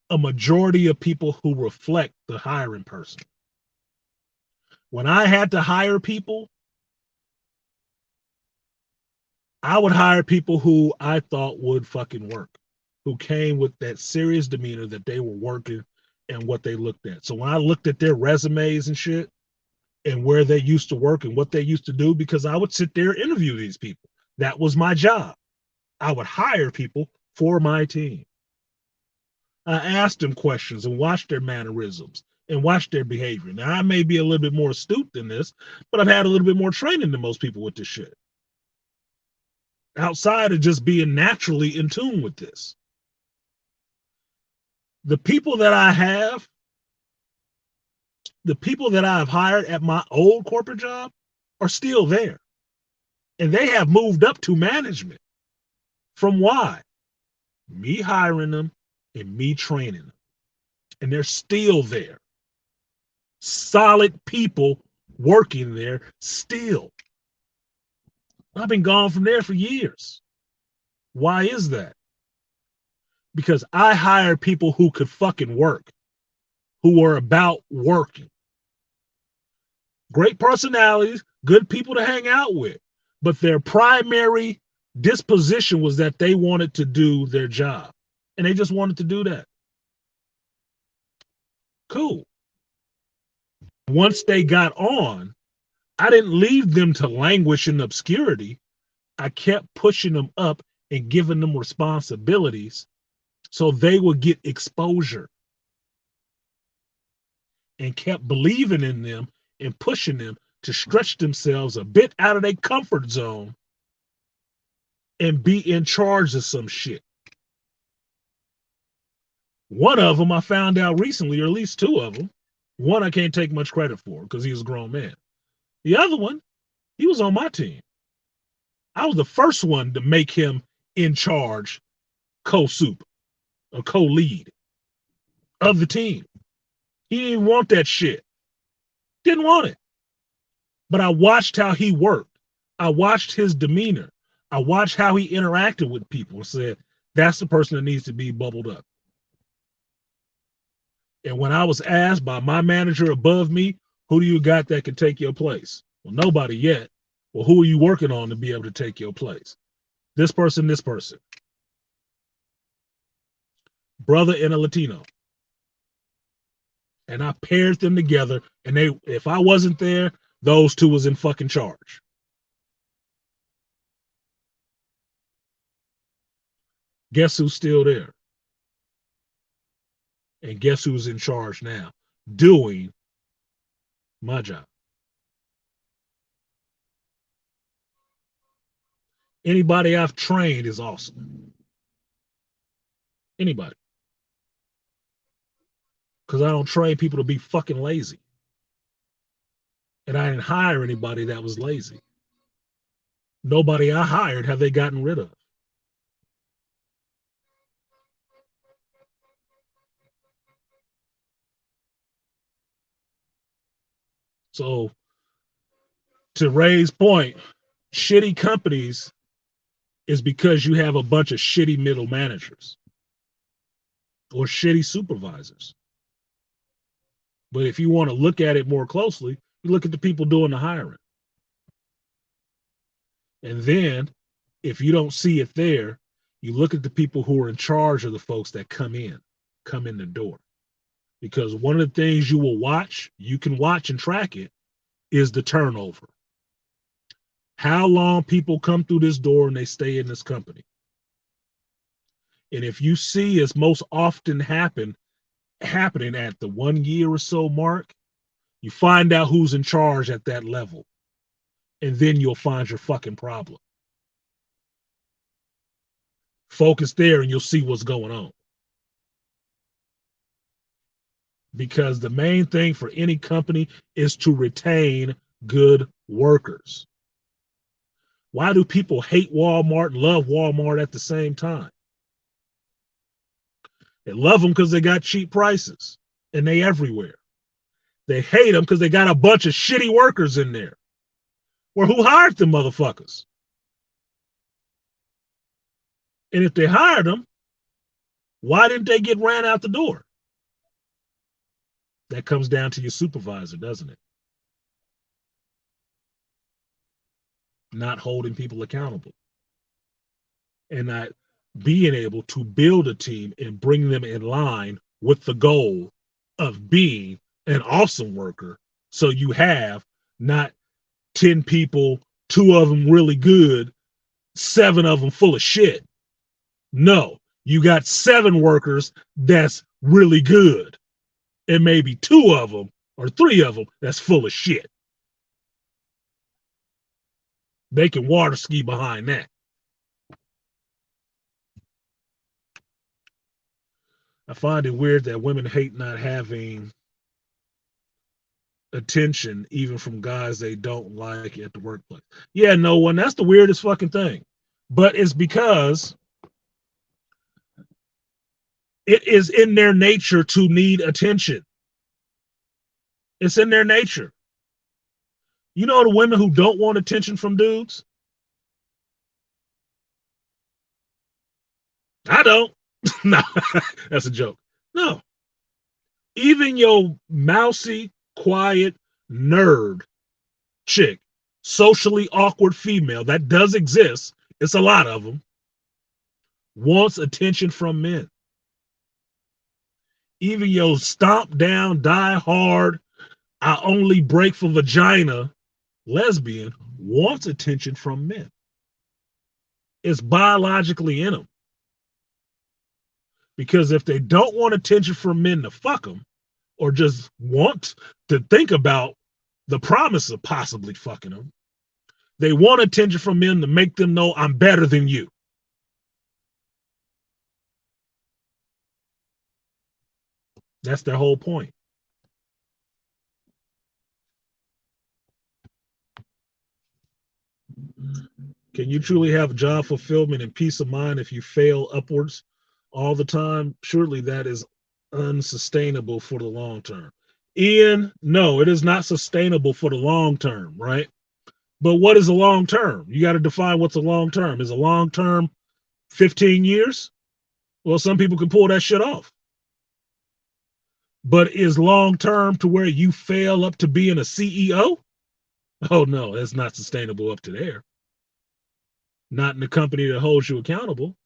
a majority of people who reflect the hiring person. When I had to hire people, I would hire people who I thought would fucking work, who came with that serious demeanor that they were working and what they looked at. So when I looked at their resumes and shit and where they used to work and what they used to do, because I would sit there and interview these people. That was my job. I would hire people for my team. I asked them questions and watched their mannerisms and watched their behavior. Now, I may be a little bit more astute than this, but I've had a little bit more training than most people with this shit. Outside of just being naturally in tune with this. The people that I have, the people that I've hired at my old corporate job are still there. And they have moved up to management. From why? Me hiring them and me training them. And they're still there. Solid people working there still. I've been gone from there for years. Why is that? Because I hired people who could fucking work, who were about working. Great personalities, good people to hang out with, but their primary disposition was that they wanted to do their job, and they just wanted to do that. Cool. Once they got on, I didn't leave them to languish in obscurity. I kept pushing them up and giving them responsibilities so they would get exposure, and kept believing in them and pushing them to stretch themselves a bit out of their comfort zone and be in charge of some shit. One of them I found out recently, or at least 2 of them. One I can't take much credit for because he was a grown man. The other one, he was on my team. I was the first one to make him in charge, co-soup or co-lead of the team. He didn't want that shit. Didn't want it. But I watched how he worked. I watched his demeanor. I watched how he interacted with people and said, that's the person that needs to be bubbled up. And when I was asked by my manager above me, who do you got that can take your place? Well, nobody yet. Well, who are you working on to be able to take your place? This person, this person. Brother and a Latino. And I paired them together, and they, if I wasn't there, those 2 was in fucking charge. Guess who's still there? And guess who's in charge now? Doing my job. Anybody I've trained is awesome. Anybody. Because I don't train people to be fucking lazy. And I didn't hire anybody that was lazy. Nobody I hired have they gotten rid of. So, to Ray's point, shitty companies is because you have a bunch of shitty middle managers or shitty supervisors. But if you want to look at it more closely, you look at the people doing the hiring. And then, if you don't see it there, you look at the people who are in charge of the folks that come in the door. Because one of the things you will watch, you can watch and track it, is the turnover. How long people come through this door and they stay in this company. And if you see, as most often happening at the 1 year or so mark, you find out who's in charge at that level. And then you'll find your fucking problem. Focus there and you'll see what's going on. Because the main thing for any company is to retain good workers. Why do people hate Walmart and love Walmart at the same time? They love them because they got cheap prices and they everywhere. They hate them because they got a bunch of shitty workers in there. Well, who hired them motherfuckers? And if they hired them, why didn't they get ran out the door? That comes down to your supervisor, doesn't it? Not holding people accountable and not being able to build a team and bring them in line with the goal of being an awesome worker. So you have not 10 people, 2 of them really good, 7 of them full of shit. No, you got 7 workers that's really good, and maybe 2 of them or 3 of them that's full of shit. They can water ski behind that. I find it weird that women hate not having attention, even from guys they don't like at the workplace. Yeah, no one. That's the weirdest fucking thing. But it's because it is in their nature to need attention. It's in their nature. You know the women who don't want attention from dudes? I don't. No, that's a joke. No. Even your mousy, quiet, nerd chick, socially awkward female, that does exist, it's a lot of them, wants attention from men. Even your stomp down, die hard, I only break for vagina lesbian wants attention from men. It's biologically in them. Because if they don't want attention from men to fuck them, or just want to think about the promise of possibly fucking them, they want attention from men to make them know I'm better than you. That's their whole point. Can you truly have job fulfillment and peace of mind if you fail upwards all the time? Surely that is unsustainable for the long term. Ian, no, it is not sustainable for the long term, right? But what is a long term? You got to define what's a long term. Is a long term 15 years? Well, some people can pull that shit off. But is long term to where you fail up to being a CEO? Oh, no, that's not sustainable up to there. Not in the company that holds you accountable.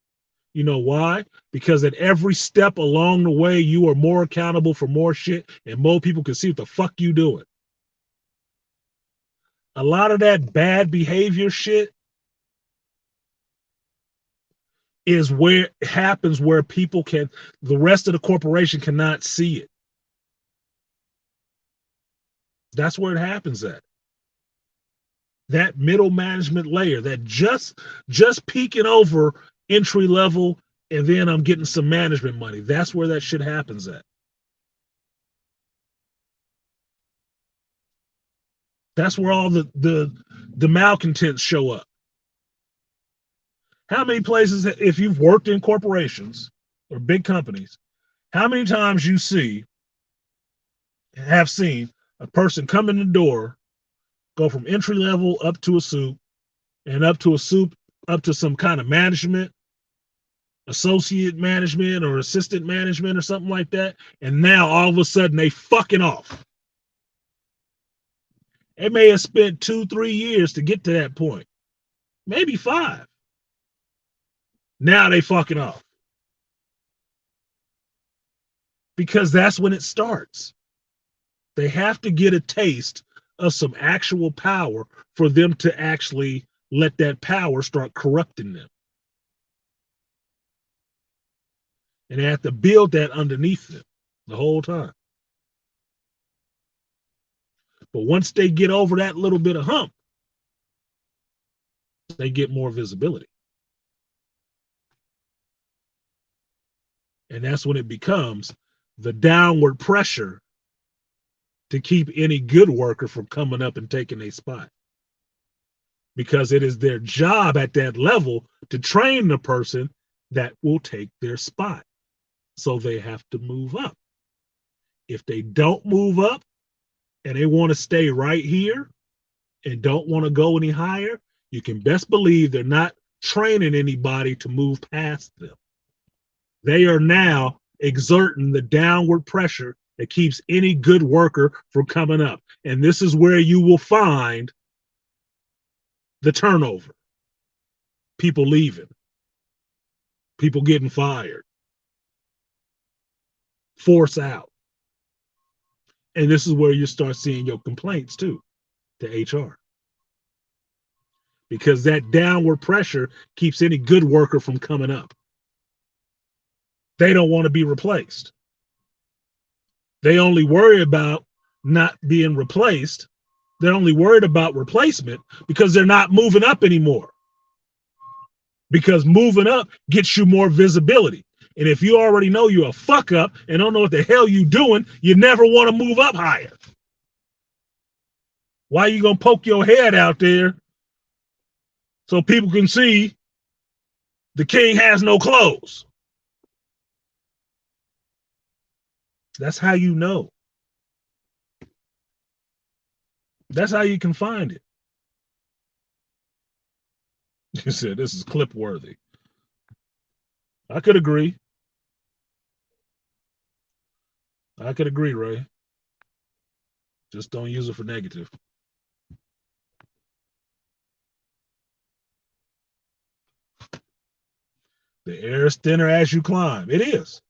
You know why? Because at every step along the way, you are more accountable for more shit, and more people can see what the fuck you doing. A lot of that bad behavior shit is where it happens, where people can, the rest of the corporation cannot see it. That's where it happens at. That middle management layer, that just peeking over entry level, and then I'm getting some management money. That's where that shit happens at. That's where all the malcontents show up. How many places, if you've worked in corporations or big companies, how many times you have seen a person come in the door, go from entry level up to a soup, and up to some kind of management, associate management or assistant management or something like that, and now all of a sudden they fucking off. They may have spent 2-3 years to get to that point, maybe 5. Now they fucking off. Because that's when it starts. They have to get a taste of some actual power for them to actually let that power start corrupting them. And they have to build that underneath them the whole time. But once they get over that little bit of hump, they get more visibility. And that's when it becomes the downward pressure to keep any good worker from coming up and taking a spot. Because it is their job at that level to train the person that will take their spot. So they have to move up. If they don't move up and they want to stay right here and don't want to go any higher, you can best believe they're not training anybody to move past them. They are now exerting the downward pressure that keeps any good worker from coming up. And this is where you will find the turnover. People leaving. People getting fired. Force out. And this is where you start seeing your complaints too to HR. Because that downward pressure keeps any good worker from coming up. They don't want to be replaced. They only worry about not being replaced. They're only worried about replacement because they're not moving up anymore. Because moving up gets you more visibility. And if you already know you're a fuck up and don't know what the hell you're doing, you never want to move up higher. Why are you going to poke your head out there so people can see the king has no clothes? That's how you know. That's how you can find it. You said this is clip worthy. I could agree. I could agree, Ray. Just don't use it for negative. The air is thinner as you climb. It is.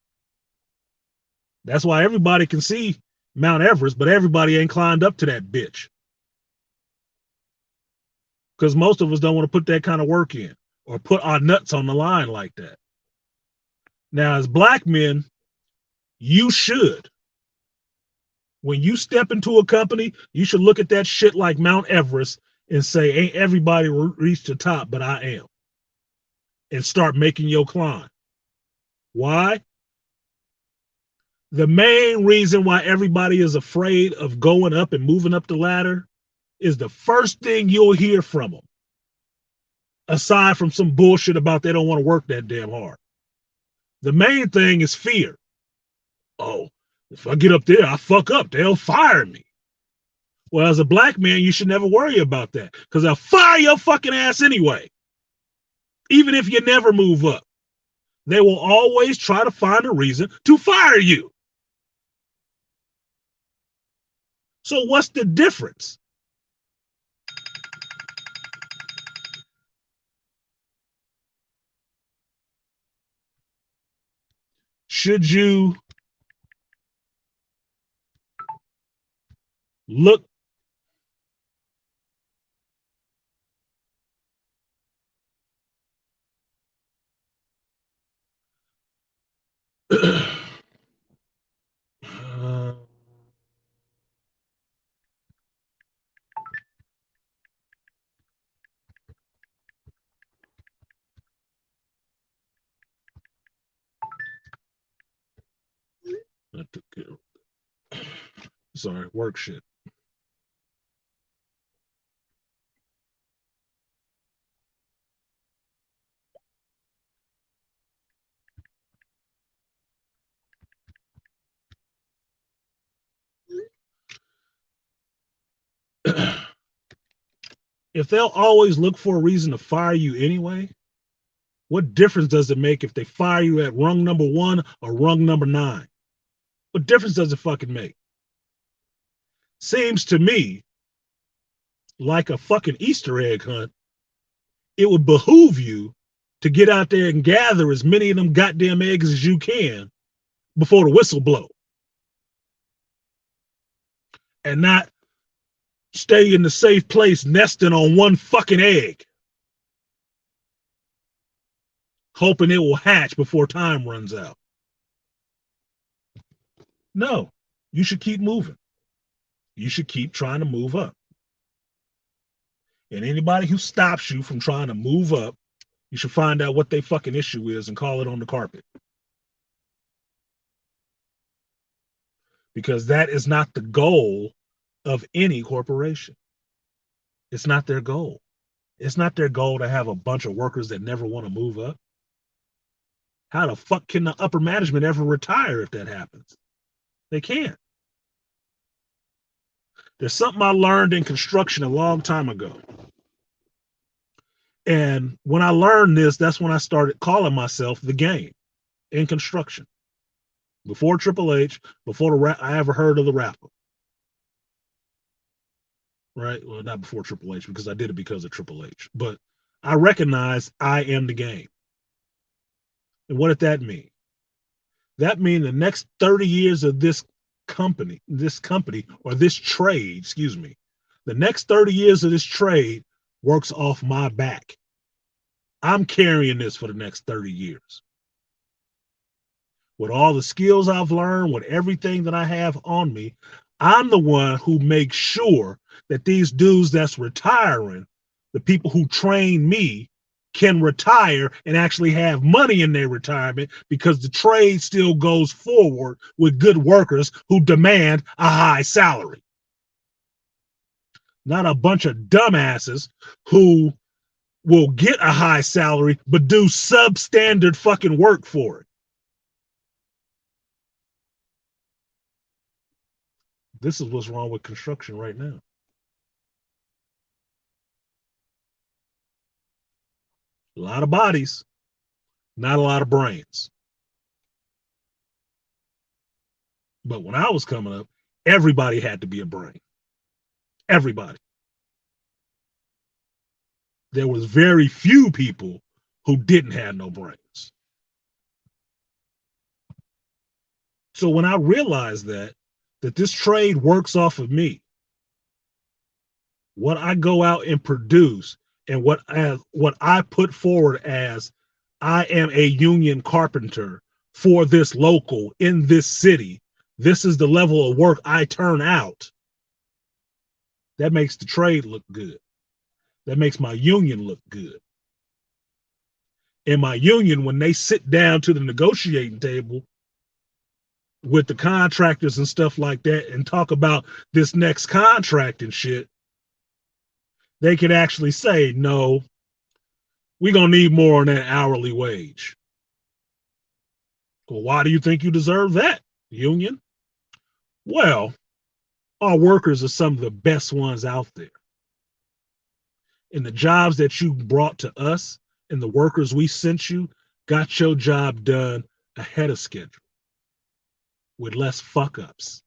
That's why everybody can see Mount Everest, but everybody ain't climbed up to that bitch. Because most of us don't want to put that kind of work in or put our nuts on the line like that. Now, as black men, you should. When you step into a company, you should look at that shit like Mount Everest and say, ain't everybody reached the top, but I am. And start making your climb. Why? The main reason why everybody is afraid of going up and moving up the ladder is the first thing you'll hear from them. Aside from some bullshit about they don't want to work that damn hard. The main thing is fear. Oh, if I get up there, I fuck up. They'll fire me. Well, as a black man, you should never worry about that because they'll fire your fucking ass anyway. Even if you never move up, they will always try to find a reason to fire you. So what's the difference? Should you look sorry, work shit. If they'll always look for a reason to fire you anyway, what difference does it make if they fire you at rung number 1 or rung number 9? What difference does it fucking make? Seems to me like a fucking Easter egg hunt. It would behoove you to get out there and gather as many of them goddamn eggs as you can before the whistle blow. And not stay in the safe place nesting on one fucking egg, hoping it will hatch before time runs out. No, you should keep moving. You should keep trying to move up. And anybody who stops you from trying to move up, you should find out what their fucking issue is and call it on the carpet. because that is not the goal of any corporation. It's not their goal. It's not their goal to have a bunch of workers that never want to move up. How the fuck can the upper management ever retire if that happens? They can't. There's something I learned in construction a long time ago. And when I learned this, that's when I started calling myself the game in construction. Before Triple H, before I ever heard of the rapper. Right? Well, not before Triple H, because I did it because of Triple H. But I recognize I am the game. And what did that mean? That means the next 30 years of this company, or this trade, excuse me, the next 30 years of this trade works off my back. I'm carrying this for the next 30 years. With all the skills I've learned, with everything that I have on me, I'm the one who makes sure that these dudes that's retiring, the people who train me, can retire and actually have money in their retirement, because the trade still goes forward with good workers who demand a high salary. Not a bunch of dumbasses who will get a high salary but do substandard fucking work for it. This is what's wrong with construction right now. A lot of bodies, not a lot of brains. But when I was coming up, everybody had to be a brain. Everybody. There was very few people who didn't have no brains. So when I realized that this trade works off of me, what I go out and produce, and what I put forward as I am a union carpenter for this local in this city, this is the level of work I turn out. That makes the trade look good. That makes my union look good. And my union, when they sit down to the negotiating table with the contractors and stuff like that and talk about this next contract and shit, they can actually say, no, we're going to need more on that hourly wage. Well, why do you think you deserve that, union? Well, our workers are some of the best ones out there. And the jobs that you brought to us and the workers we sent you got your job done ahead of schedule with less fuck ups.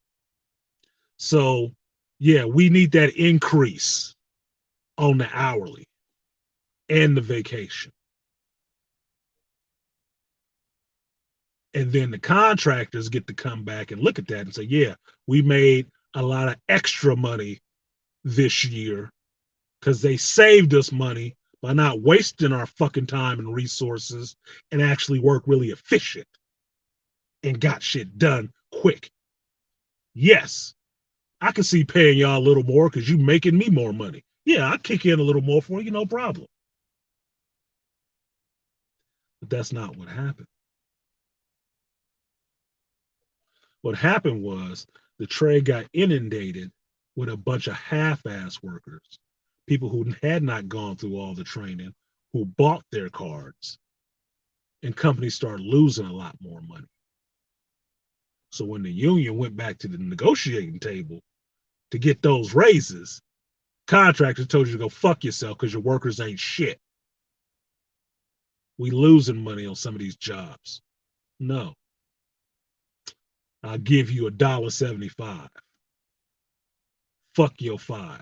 So, yeah, we need that increase on the hourly and the vacation. And then the contractors get to come back and look at that and say, yeah, we made a lot of extra money this year because they saved us money by not wasting our fucking time and resources and actually work really efficient and got shit done quick. Yes, I can see paying y'all a little more because you making me more money. Yeah, I'll kick in a little more for you, no problem. But that's not what happened. What happened was the trade got inundated with a bunch of half-ass workers, people who had not gone through all the training, who bought their cards, and companies started losing a lot more money. So when the union went back to the negotiating table to get those raises, contractors told you to go fuck yourself because your workers ain't shit. We losing money on some of these jobs. No. I'll give you $1.75. Fuck your $5.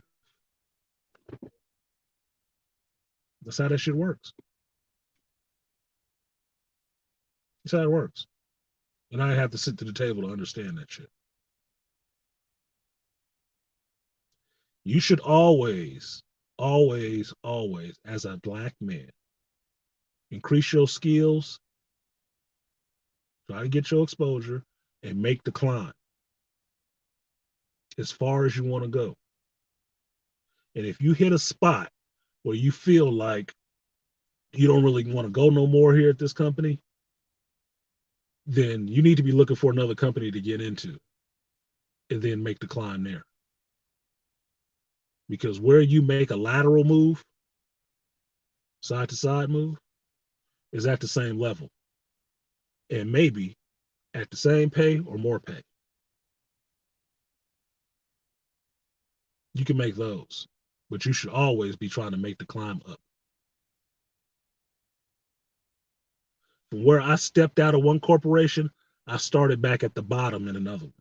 That's how that shit works. That's how it works. And I have to sit to the table to understand that shit. You should always, always, always, as a black man, increase your skills, try to get your exposure, and make the climb as far as you want to go. And if you hit a spot where you feel like you don't really want to go no more here at this company, then you need to be looking for another company to get into. and then make the climb there. Because where you make a lateral move, side to side move, is at the same level and maybe at the same pay or more pay. You can make those, but you should always be trying to make the climb up. From where I stepped out of one corporation, I started back at the bottom in another one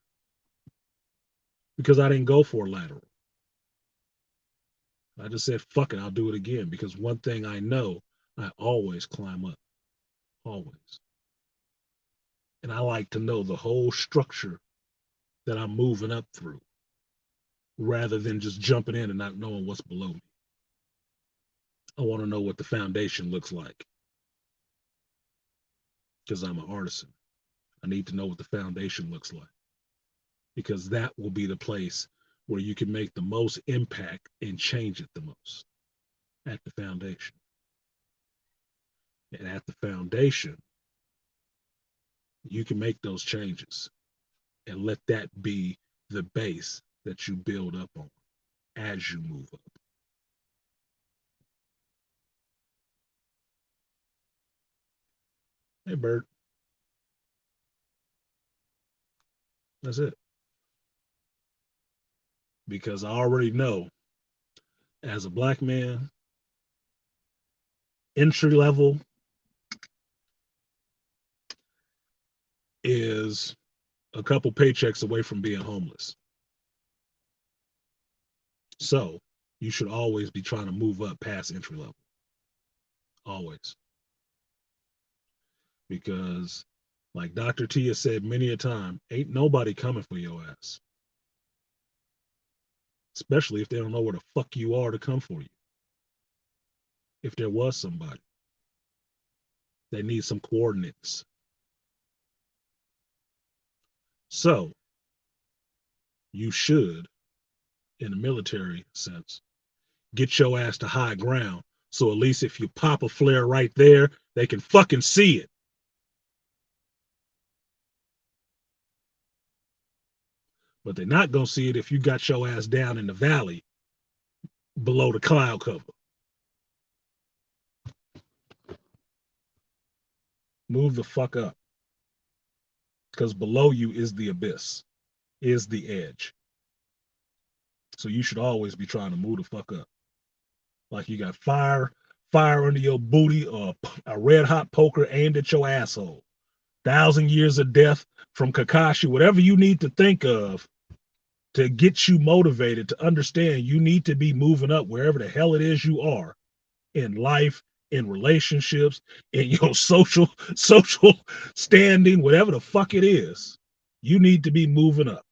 because I didn't go for a lateral. I just said, fuck it, I'll do it again because one thing I know, I always climb up, always. And I like to know the whole structure that I'm moving up through rather than just jumping in and not knowing what's below me. I want to know what the foundation looks like because I'm an artisan. I need to know what the foundation looks like because that will be the place where you can make the most impact and change it the most at the foundation. And at the foundation, you can make those changes and let that be the base that you build up on as you move up. Hey, Bert, that's it. Because I already know as a black man, entry level is a couple paychecks away from being homeless. So you should always be trying to move up past entry level. Always. Because like Dr. T has said many a time, ain't nobody coming for your ass. Especially if they don't know where the fuck you are to come for you. If there was somebody, they need some coordinates. So you should, in the military sense, get your ass to high ground. So at least if you pop a flare right there, they can fucking see it. But they're not gonna see it if you got your ass down in the valley below the cloud cover. Move the fuck up. Because below you is the abyss, is the edge. So you should always be trying to move the fuck up. Like you got fire under your booty or a red hot poker aimed at your asshole. 1,000 years of death from Kakashi, whatever you need to think of to get you motivated to understand you need to be moving up wherever the hell it is you are in life, in relationships, in your social standing, whatever the fuck it is. You need to be moving up.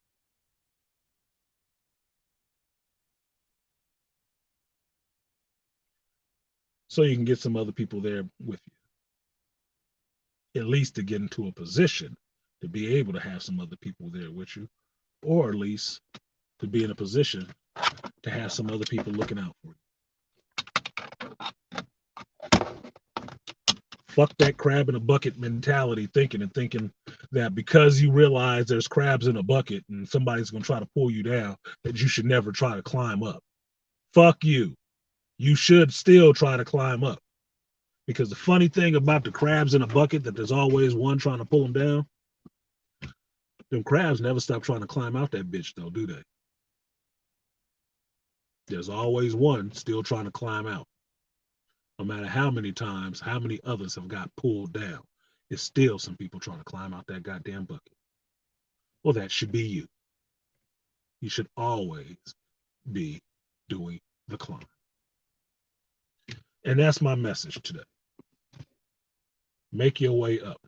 So you can get some other people there with you. At least to get into a position to be able to have some other people there with you, or at least to be in a position to have some other people looking out for you. Fuck that crab in a bucket mentality thinking that because you realize there's crabs in a bucket and somebody's going to try to pull you down, that you should never try to climb up. Fuck you. You should still try to climb up. Because the funny thing about the crabs in a bucket, that there's always one trying to pull them down. Them crabs never stop trying to climb out that bitch, though, do they? There's always one still trying to climb out. No matter how many times, how many others have got pulled down, it's still some people trying to climb out that goddamn bucket. Well, that should be you. You should always be doing the climb. And that's my message today. Make your way up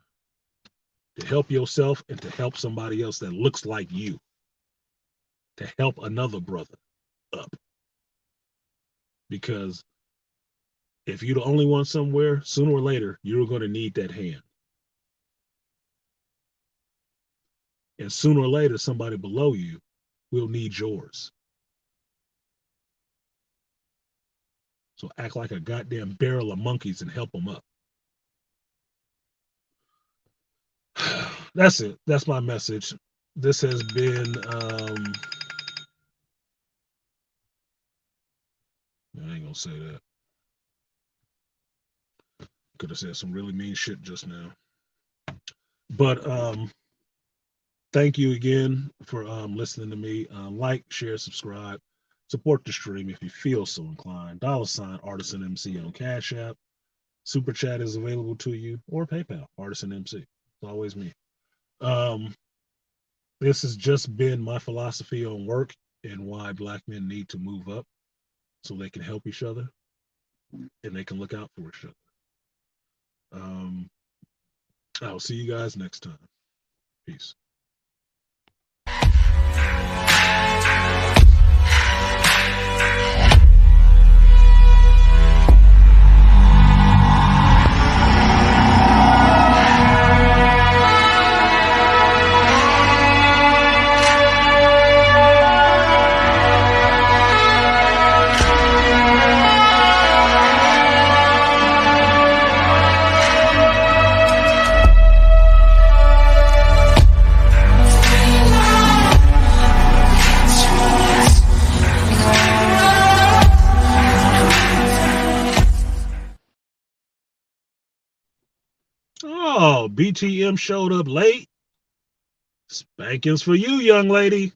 to help yourself and to help somebody else that looks like you, to help another brother up. Because if you're the only one somewhere, sooner or later, you're going to need that hand. And sooner or later, somebody below you will need yours. So act like a goddamn barrel of monkeys and help them up. That's it. That's my message. this has been I ain't gonna say that. Could have said some really mean shit just now. But thank you again for listening to me. Like, share, subscribe, support the stream if you feel so inclined. $ artisanmc on Cash App. Super chat is available to you, or PayPal, artisanmc. It's always me. Um, this has just been my philosophy on work and why Black men need to move up so they can help each other and they can look out for each other. I'll see you guys next time. Peace. Oh, BTM showed up late. Spankings for you, young lady.